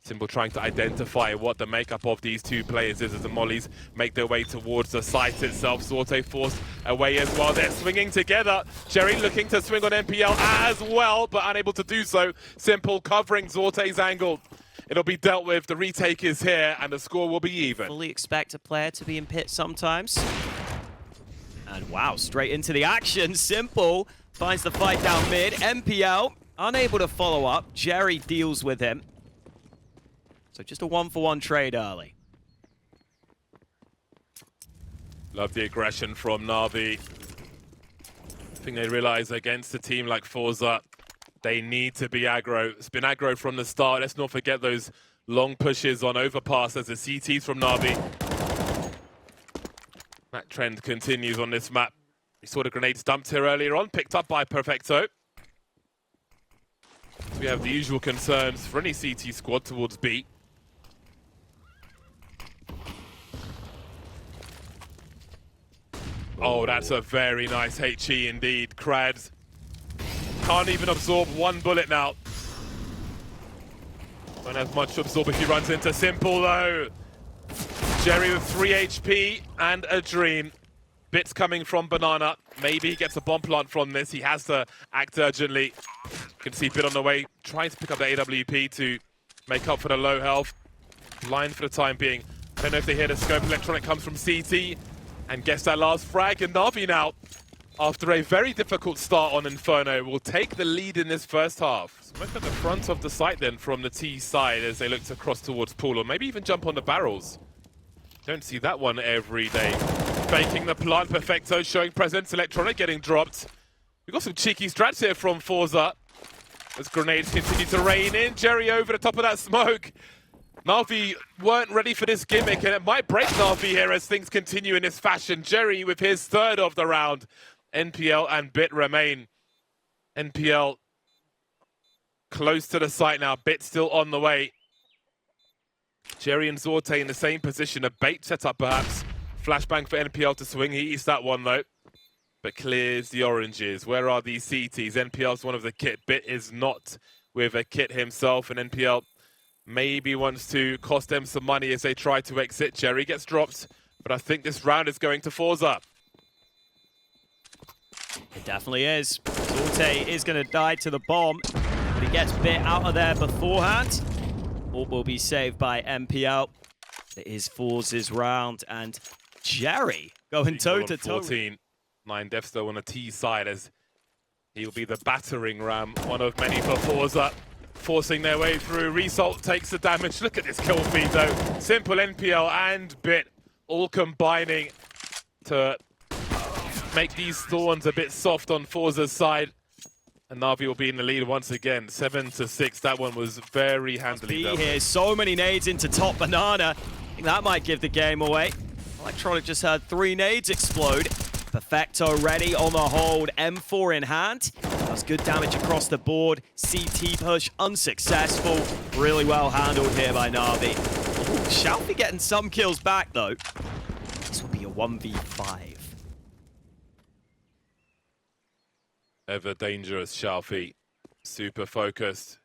Simple trying to identify what the makeup of these 2 players is as the mollies make their way towards the site itself. Zorte forced away as well. They're swinging together. Jerry looking to swing on MPL as well, but unable to do so. Simple covering Zorte's angle. It'll be dealt with. The retake is here, and the score will be even. Fully expect a player to be in pit sometimes. And wow, straight into the action. Simple finds the fight down mid. MPL unable to follow up. Jerry deals with him. So just a 1-for-1 trade early. Love the aggression from NaVi. I think they realize against a team like FORZE, they need to be aggro. It's been aggro from the start. Let's not forget those long pushes on overpass as the CTs from NaVi. That trend continues on this map. We saw the grenades dumped here earlier on, picked up by Perfecto. So we have the usual concerns for any CT squad towards B. Oh, that's a very nice HE indeed. Krads can't even absorb 1 bullet now. Won't have much to absorb if he runs into Simple though. Jerry with 3 HP and a dream. Bits coming from Banana. Maybe he gets a bomb plant from this. He has to act urgently. You can see Bit on the way, trying to pick up the AWP to make up for the low health. Blind for the time being. I don't know if they hear the scope. Electronic comes from CT. And gets that last frag, and NaVi now, after a very difficult start on Inferno, will take the lead in this first half. Smoke at the front of the site then from the T side as they look to cross towards pool, or maybe even jump on the barrels. Don't see that one every day. Faking the plant, Perfecto showing presence, Electronic getting dropped. We've got some cheeky strats here from FORZE. As grenades continue to rain in, Jerry over the top of that smoke. NaVi weren't ready for this gimmick, and it might break NaVi here as things continue in this fashion. Jerry with his 3rd of the round. NPL and Bit remain. NPL close to the site now. Bit still on the way. Jerry and Zorte in the same position. A bait setup perhaps. Flashbang for NPL to swing. He eats that one though. But clears the oranges. Where are these CTs? NPL's one of the kit. Bit is not with a kit himself, and NPL maybe wants to cost them some money as they try to exit. Jerry gets dropped, but I think this round is going to FORZE. It definitely is. Zorte is going to die to the bomb, but he gets Bit out of there beforehand. All will be saved by MPL. It is FORZE's round, and Jerry going toe-to-toe. 14. 9 deaths though on the T side as he'll be the battering ram, one of many for FORZE. Forcing their way through. Result takes the damage. Look at this kill feed though. Simple, NPL and Bit all combining to make these thorns a bit soft on FORZE's side. And NaVi will be in the lead once again, 7-6. That one was very handily done. Here, so many nades into top Banana. I think that might give the game away. Electronic just had 3 nades explode. Perfecto ready on the hold. M4 in hand. Does good damage across the board. CT push unsuccessful. Really well handled here by Navi. Ooh, Shalfie getting some kills back though. This will be a 1v5. Ever dangerous Shalfie. Super focused.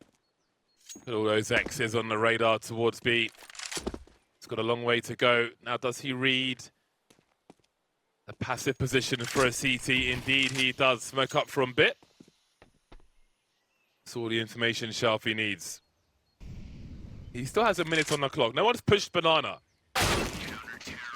Put all those X's on the radar towards B. He's got a long way to go. Now does he read a passive position for a CT? Indeed he does. Smoke up from bit. That's all the information Shalfie needs. He still has a minute on the clock. No one's pushed banana.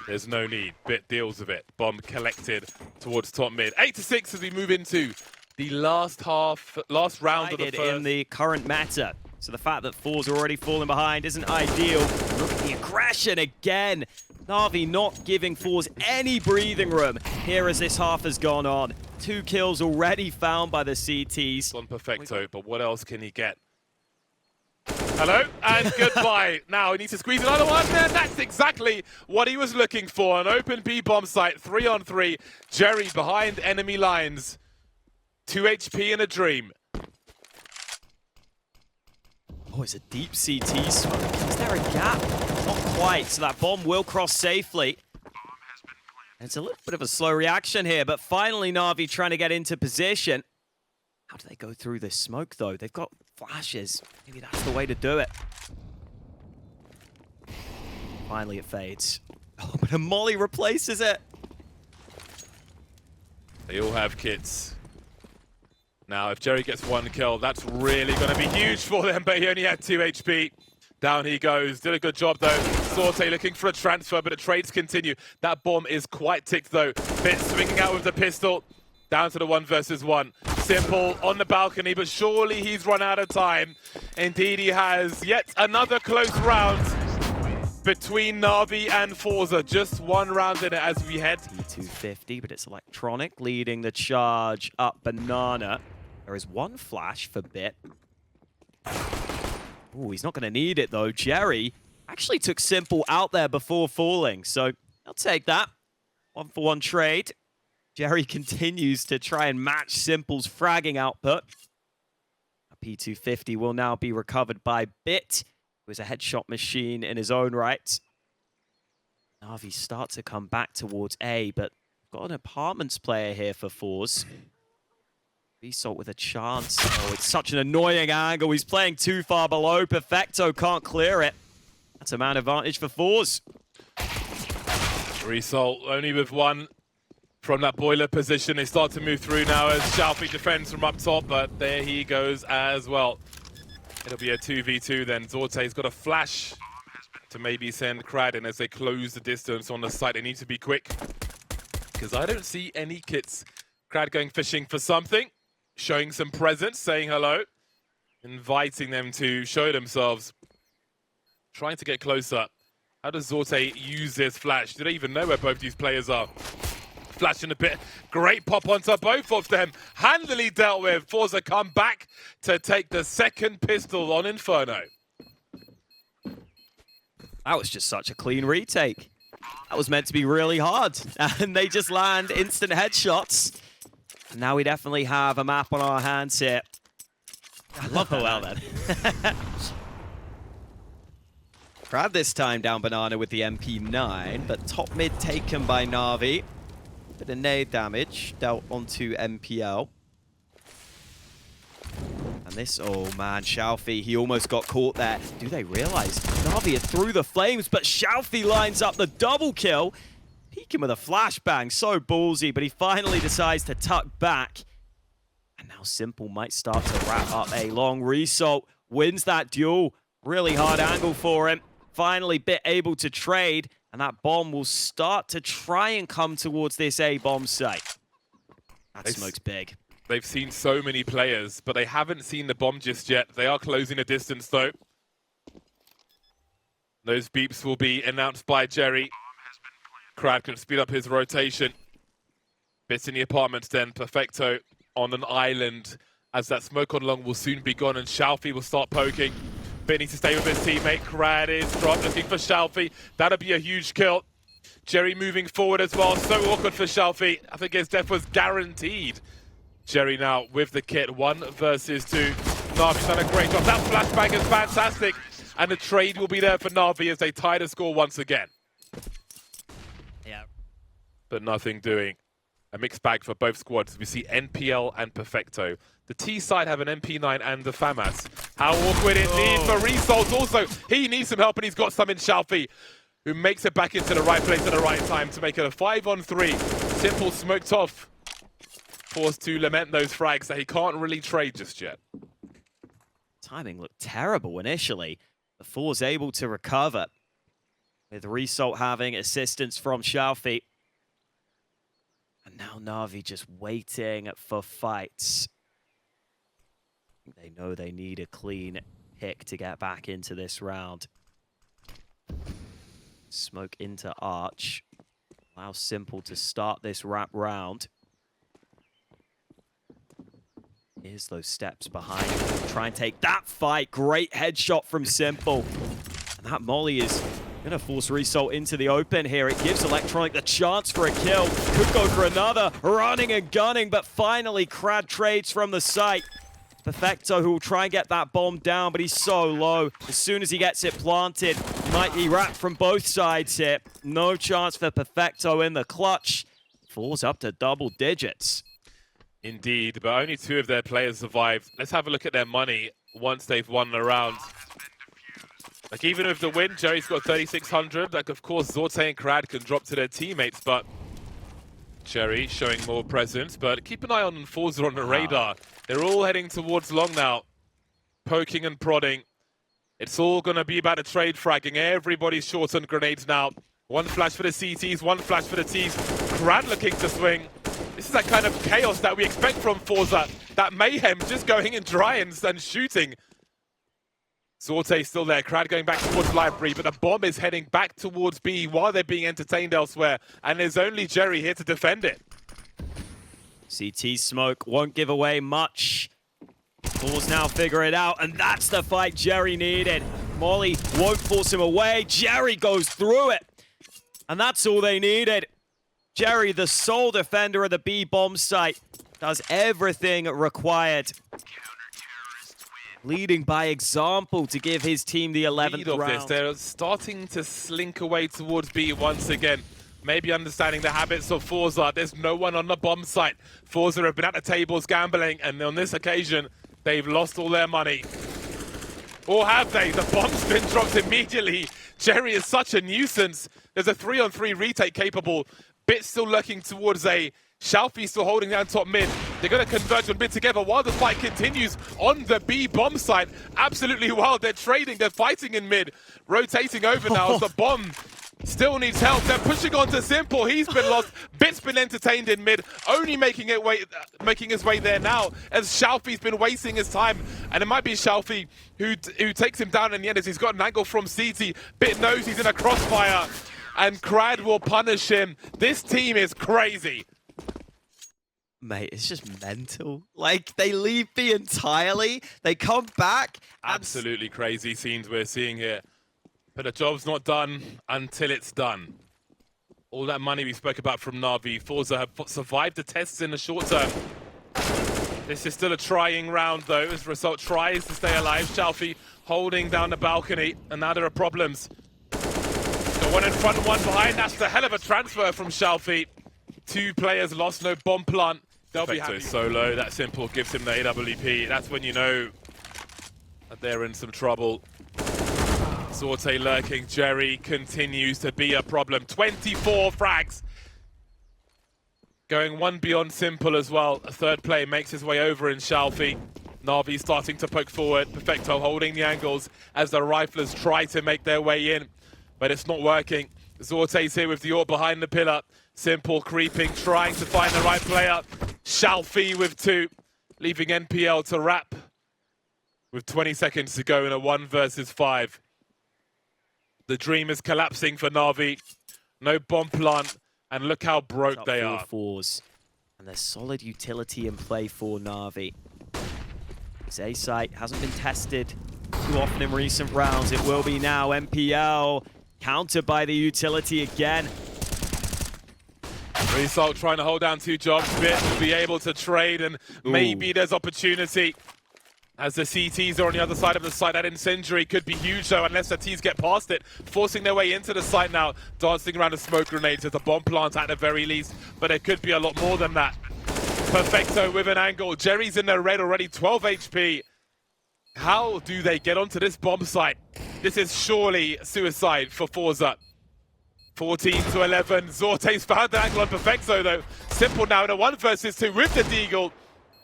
There's no need. Bit deals with it. Bomb collected towards top mid. 8-6 as we move into the last round of the first. In the current meta. So the fact that FORZE are already falling behind isn't ideal. Look at the aggression again. Navi not giving FORZE any breathing room here as this half has gone on. 2 kills already found by the CTs. On Perfecto, but what else can he get? Hello and goodbye. Now he needs to squeeze another one, and that's exactly what he was looking for. An open B bomb site, 3-on-3. Jerry behind enemy lines. 2 HP in a dream. Oh, it's a deep CT smoke. Is there a gap? Not quite, so that bomb will cross safely. And it's a little bit of a slow reaction here, but finally Navi trying to get into position. How do they go through this smoke, though? They've got flashes. Maybe that's the way to do it. Finally, it fades. Oh, but a molly replaces it. They all have kits. Now, if Jerry gets 1 kill, that's really going to be huge for them, but he only had 2 HP. Down he goes. Did a good job, though. Sorte looking for a transfer, but the trades continue. That bomb is quite ticked, though. Bit swinging out with the pistol. Down to the 1 versus 1. Simple on the balcony, but surely he's run out of time. Indeed, he has. Yet another close round between Navi and FORZE. Just 1 round in it as we head. T250, but it's Electronic leading the charge up Banana. There is 1 flash for Bit. Oh, he's not going to need it, though. Jerry actually took Simple out there before falling, so I'll take that. 1-for-1 trade. Jerry continues to try and match Simple's fragging output. A P250 will now be recovered by Bit, who is a headshot machine in his own right. Navi start to come back towards A, but got an apartments player here for FORZE. Vsalt with a chance. Oh, it's such an annoying angle. He's playing too far below. Perfecto can't clear it. That's a man advantage for FORZE. Vsalt only with 1 from that boiler position. They start to move through now as Shalfie defends from up top, but there he goes as well. It'll be a 2v2 then. Zorte's got a flash to maybe send Crad in as they close the distance on the site. They need to be quick because I don't see any kits. Crad going fishing for something. Showing some presence, saying hello, inviting them to show themselves, trying to get closer. How does Zorte use this flash? Do they even know where both these players are? Flashing a bit. Great pop onto both of them. Handily dealt with. FORZE come back to take the 2nd pistol on Inferno. That was just such a clean retake. That was meant to be really hard. And they just land instant headshots. Now we definitely have a map on our hands here. I love that. Well then. Crab this time down Banana with the MP9, but top mid taken by Navi. Bit of nade damage dealt onto MPL. And this, oh man, Shalfie, he almost got caught there. Do they realize Navi are through the flames, but Shalfie lines up the double kill. Peeking with a flashbang, so ballsy, but he finally decides to tuck back. And now Simple might start to wrap up a long result. Wins that duel. Really hard angle for him. Finally, Bit able to trade, and that bomb will start to try and come towards this A bomb site. That smoke's big. They've seen so many players, but they haven't seen the bomb just yet. They are closing a distance, though. Those beeps will be announced by Jerry. Crad can speed up his rotation. Bits in the apartments then. Perfecto on an island as that smoke on long will soon be gone and Shalfie will start poking. Bit needs to stay with his teammate. Crad is dropped looking for Shalfie. That'll be a huge kill. Jerry moving forward as well. So awkward for Shelfie. I think his death was guaranteed. Jerry now with the kit. 1 versus 2. Navi's done a great job. That flashbang is fantastic. And the trade will be there for Navi as they tie the score once again. Yeah. But nothing doing. A mixed bag for both squads. We see NPL and Perfecto. The T side have an MP9 and the FAMAS. How awkward indeed for Resolt. Also, he needs some help and he's got some in Shelfie, who makes it back into the right place at the right time to make it a 5-on-3. Simple smoked off. Forced to lament those frags that he can't really trade just yet. Timing looked terrible initially. The FORZE able to recover, with Resolt having assistance from Shelfie. And now Navi just waiting for fights. They know they need a clean pick to get back into this round. Smoke into Arch. Allow Simple to start this wrap round. Here's those steps behind him. Try and take that fight. Great headshot from Simple. And that molly is going to force Resolt into the open here. It gives Electronic the chance for a kill. Could go for another. Running and gunning, but finally Crad trades from the site. Perfecto, who will try and get that bomb down, but he's so low. As soon as he gets it planted, might be wrapped from both sides here. No chance for Perfecto in the clutch. Falls up to double digits. Indeed, but only 2 of their players survived. Let's have a look at their money once they've won the round. Like, even with the win, Jerry's got 3,600. Like, of course, Zorte and Crad can drop to their teammates, but Jerry showing more presence. But keep an eye on FORZE on the radar. They're all heading towards long now, poking and prodding. It's all going to be about a trade fragging. Everybody's short on grenades now. 1 flash for the CTs, 1 flash for the Ts. Crad looking to swing. This is that kind of chaos that we expect from FORZE. That mayhem, just going in dry and shooting. Zorte still there. Crad going back towards Library, but the bomb is heading back towards B while they're being entertained elsewhere. And there's only Jerry here to defend it. CT smoke won't give away much. FORZE now figure it out, and that's the fight Jerry needed. Molly won't force him away. Jerry goes through it. And that's all they needed. Jerry, the sole defender of the B bomb site, does everything required. Leading by example to give his team the 11th round. They're starting to slink away towards B once again. Maybe understanding the habits of FORZE. There's no one on the bomb site. FORZE have been at the tables gambling, and on this occasion, they've lost all their money. Or have they? The bomb's been dropped immediately. Jerry is such a nuisance. There's a 3-on-3 retake capable. Bit still lurking towards A. Shelfie still holding down top mid. They're going to converge on mid together while the fight continues on the B bomb side. Absolutely wild. They're trading. They're fighting in mid. Rotating over now as the bomb still needs help. They're pushing on to Simple. He's been lost. Bit's been entertained in mid. Only making his way there now as Shelfie's been wasting his time. And it might be Shelfie who takes him down in the end as he's got an angle from CT. Bit knows he's in a crossfire. And Crad will punish him. This team is crazy. Mate, it's just mental. Like, they leave B entirely. They come back. Absolutely crazy scenes we're seeing here. But the job's not done until it's done. All that money we spoke about from Navi. FORZE have survived the tests in the short term. This is still a trying round, though, as Resolt tries to stay alive. Shelfie holding down the balcony, and now there are problems. The 1 in front, 1 behind. That's the hell of a transfer from Shelfie. 2 players lost, no bomb plant. They'll be happy. Solo, that Simple gives him the AWP. That's when you know that they're in some trouble. Zorte lurking. Jerry continues to be a problem. 24 frags. Going 1 beyond Simple as well. A 3rd play makes his way over in Shelfie. Navi starting to poke forward. Perfecto holding the angles as the riflers try to make their way in. But it's not working. Zorte's here with the AWP behind the pillar. Simple creeping, trying to find the right player. Shelfie with 2, leaving NPL to wrap with 20 seconds to go in a 1 versus 5. The dream is collapsing for Navi. No bomb plant, and look how broke they are. FORZE. And there's solid utility in play for Navi. His A site hasn't been tested too often in recent rounds. It will be now. NPL countered by the utility again. Result trying to hold down 2 jobs. Bit will be able to trade, and maybe there's opportunity. As the CTs are on the other side of the site, that incendiary could be huge though, unless the T's get past it, forcing their way into the site now, dancing around the smoke grenades as a bomb plant at the very least, but it could be a lot more than that. Perfecto with an angle. Jerry's in the red already, 12 HP. How do they get onto this bomb site? This is surely suicide for Forza. 14 to 11. Zorte's found the angle on Perfecto though. Simple now in a 1 versus 2 with the Deagle.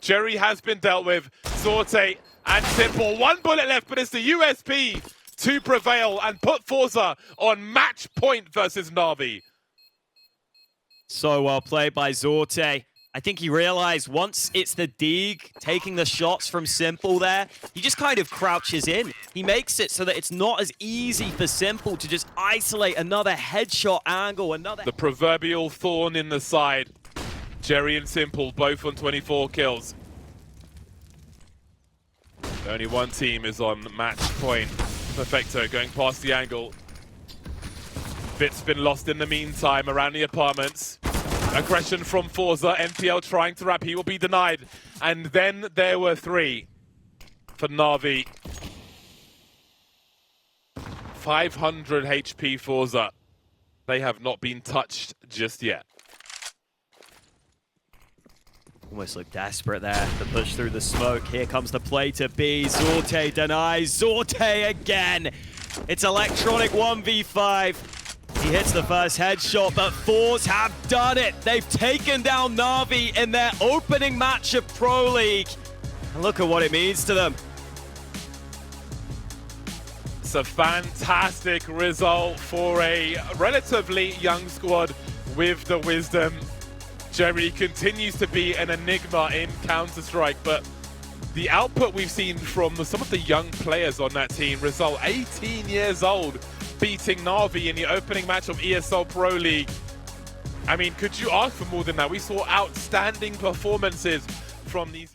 Jerry has been dealt with. Zorte and Simple. 1 bullet left, but it's the USP to prevail and put Forza on match point versus NaVi. So well played by Zorte. I think he realized once it's the Dig taking the shots from Simple there, he just kind of crouches in. He makes it so that it's not as easy for Simple to just isolate another headshot angle, The proverbial thorn in the side. Jerry and Simple both on 24 kills. Only one team is on match point. Perfecto going past the angle. Bit's been lost in the meantime around the apartments. Aggression from Forza, NPL trying to wrap, he will be denied. And then there were 3 for NaVi. 500 HP Forza. They have not been touched just yet. Almost look desperate there to push through the smoke. Here comes the play to B. Zorte denies. Zorte again. It's electronic 1v5. He hits the first headshot, but Forze have done it. They've taken down NaVi in their opening match of Pro League. And look at what it means to them. It's a fantastic result for a relatively young squad with the wisdom. Jerry continues to be an enigma in Counter-Strike, but the output we've seen from some of the young players on that team result 18 years old, beating NaVi in the opening match of ESL Pro League. I mean, could you ask for more than that? We saw outstanding performances from these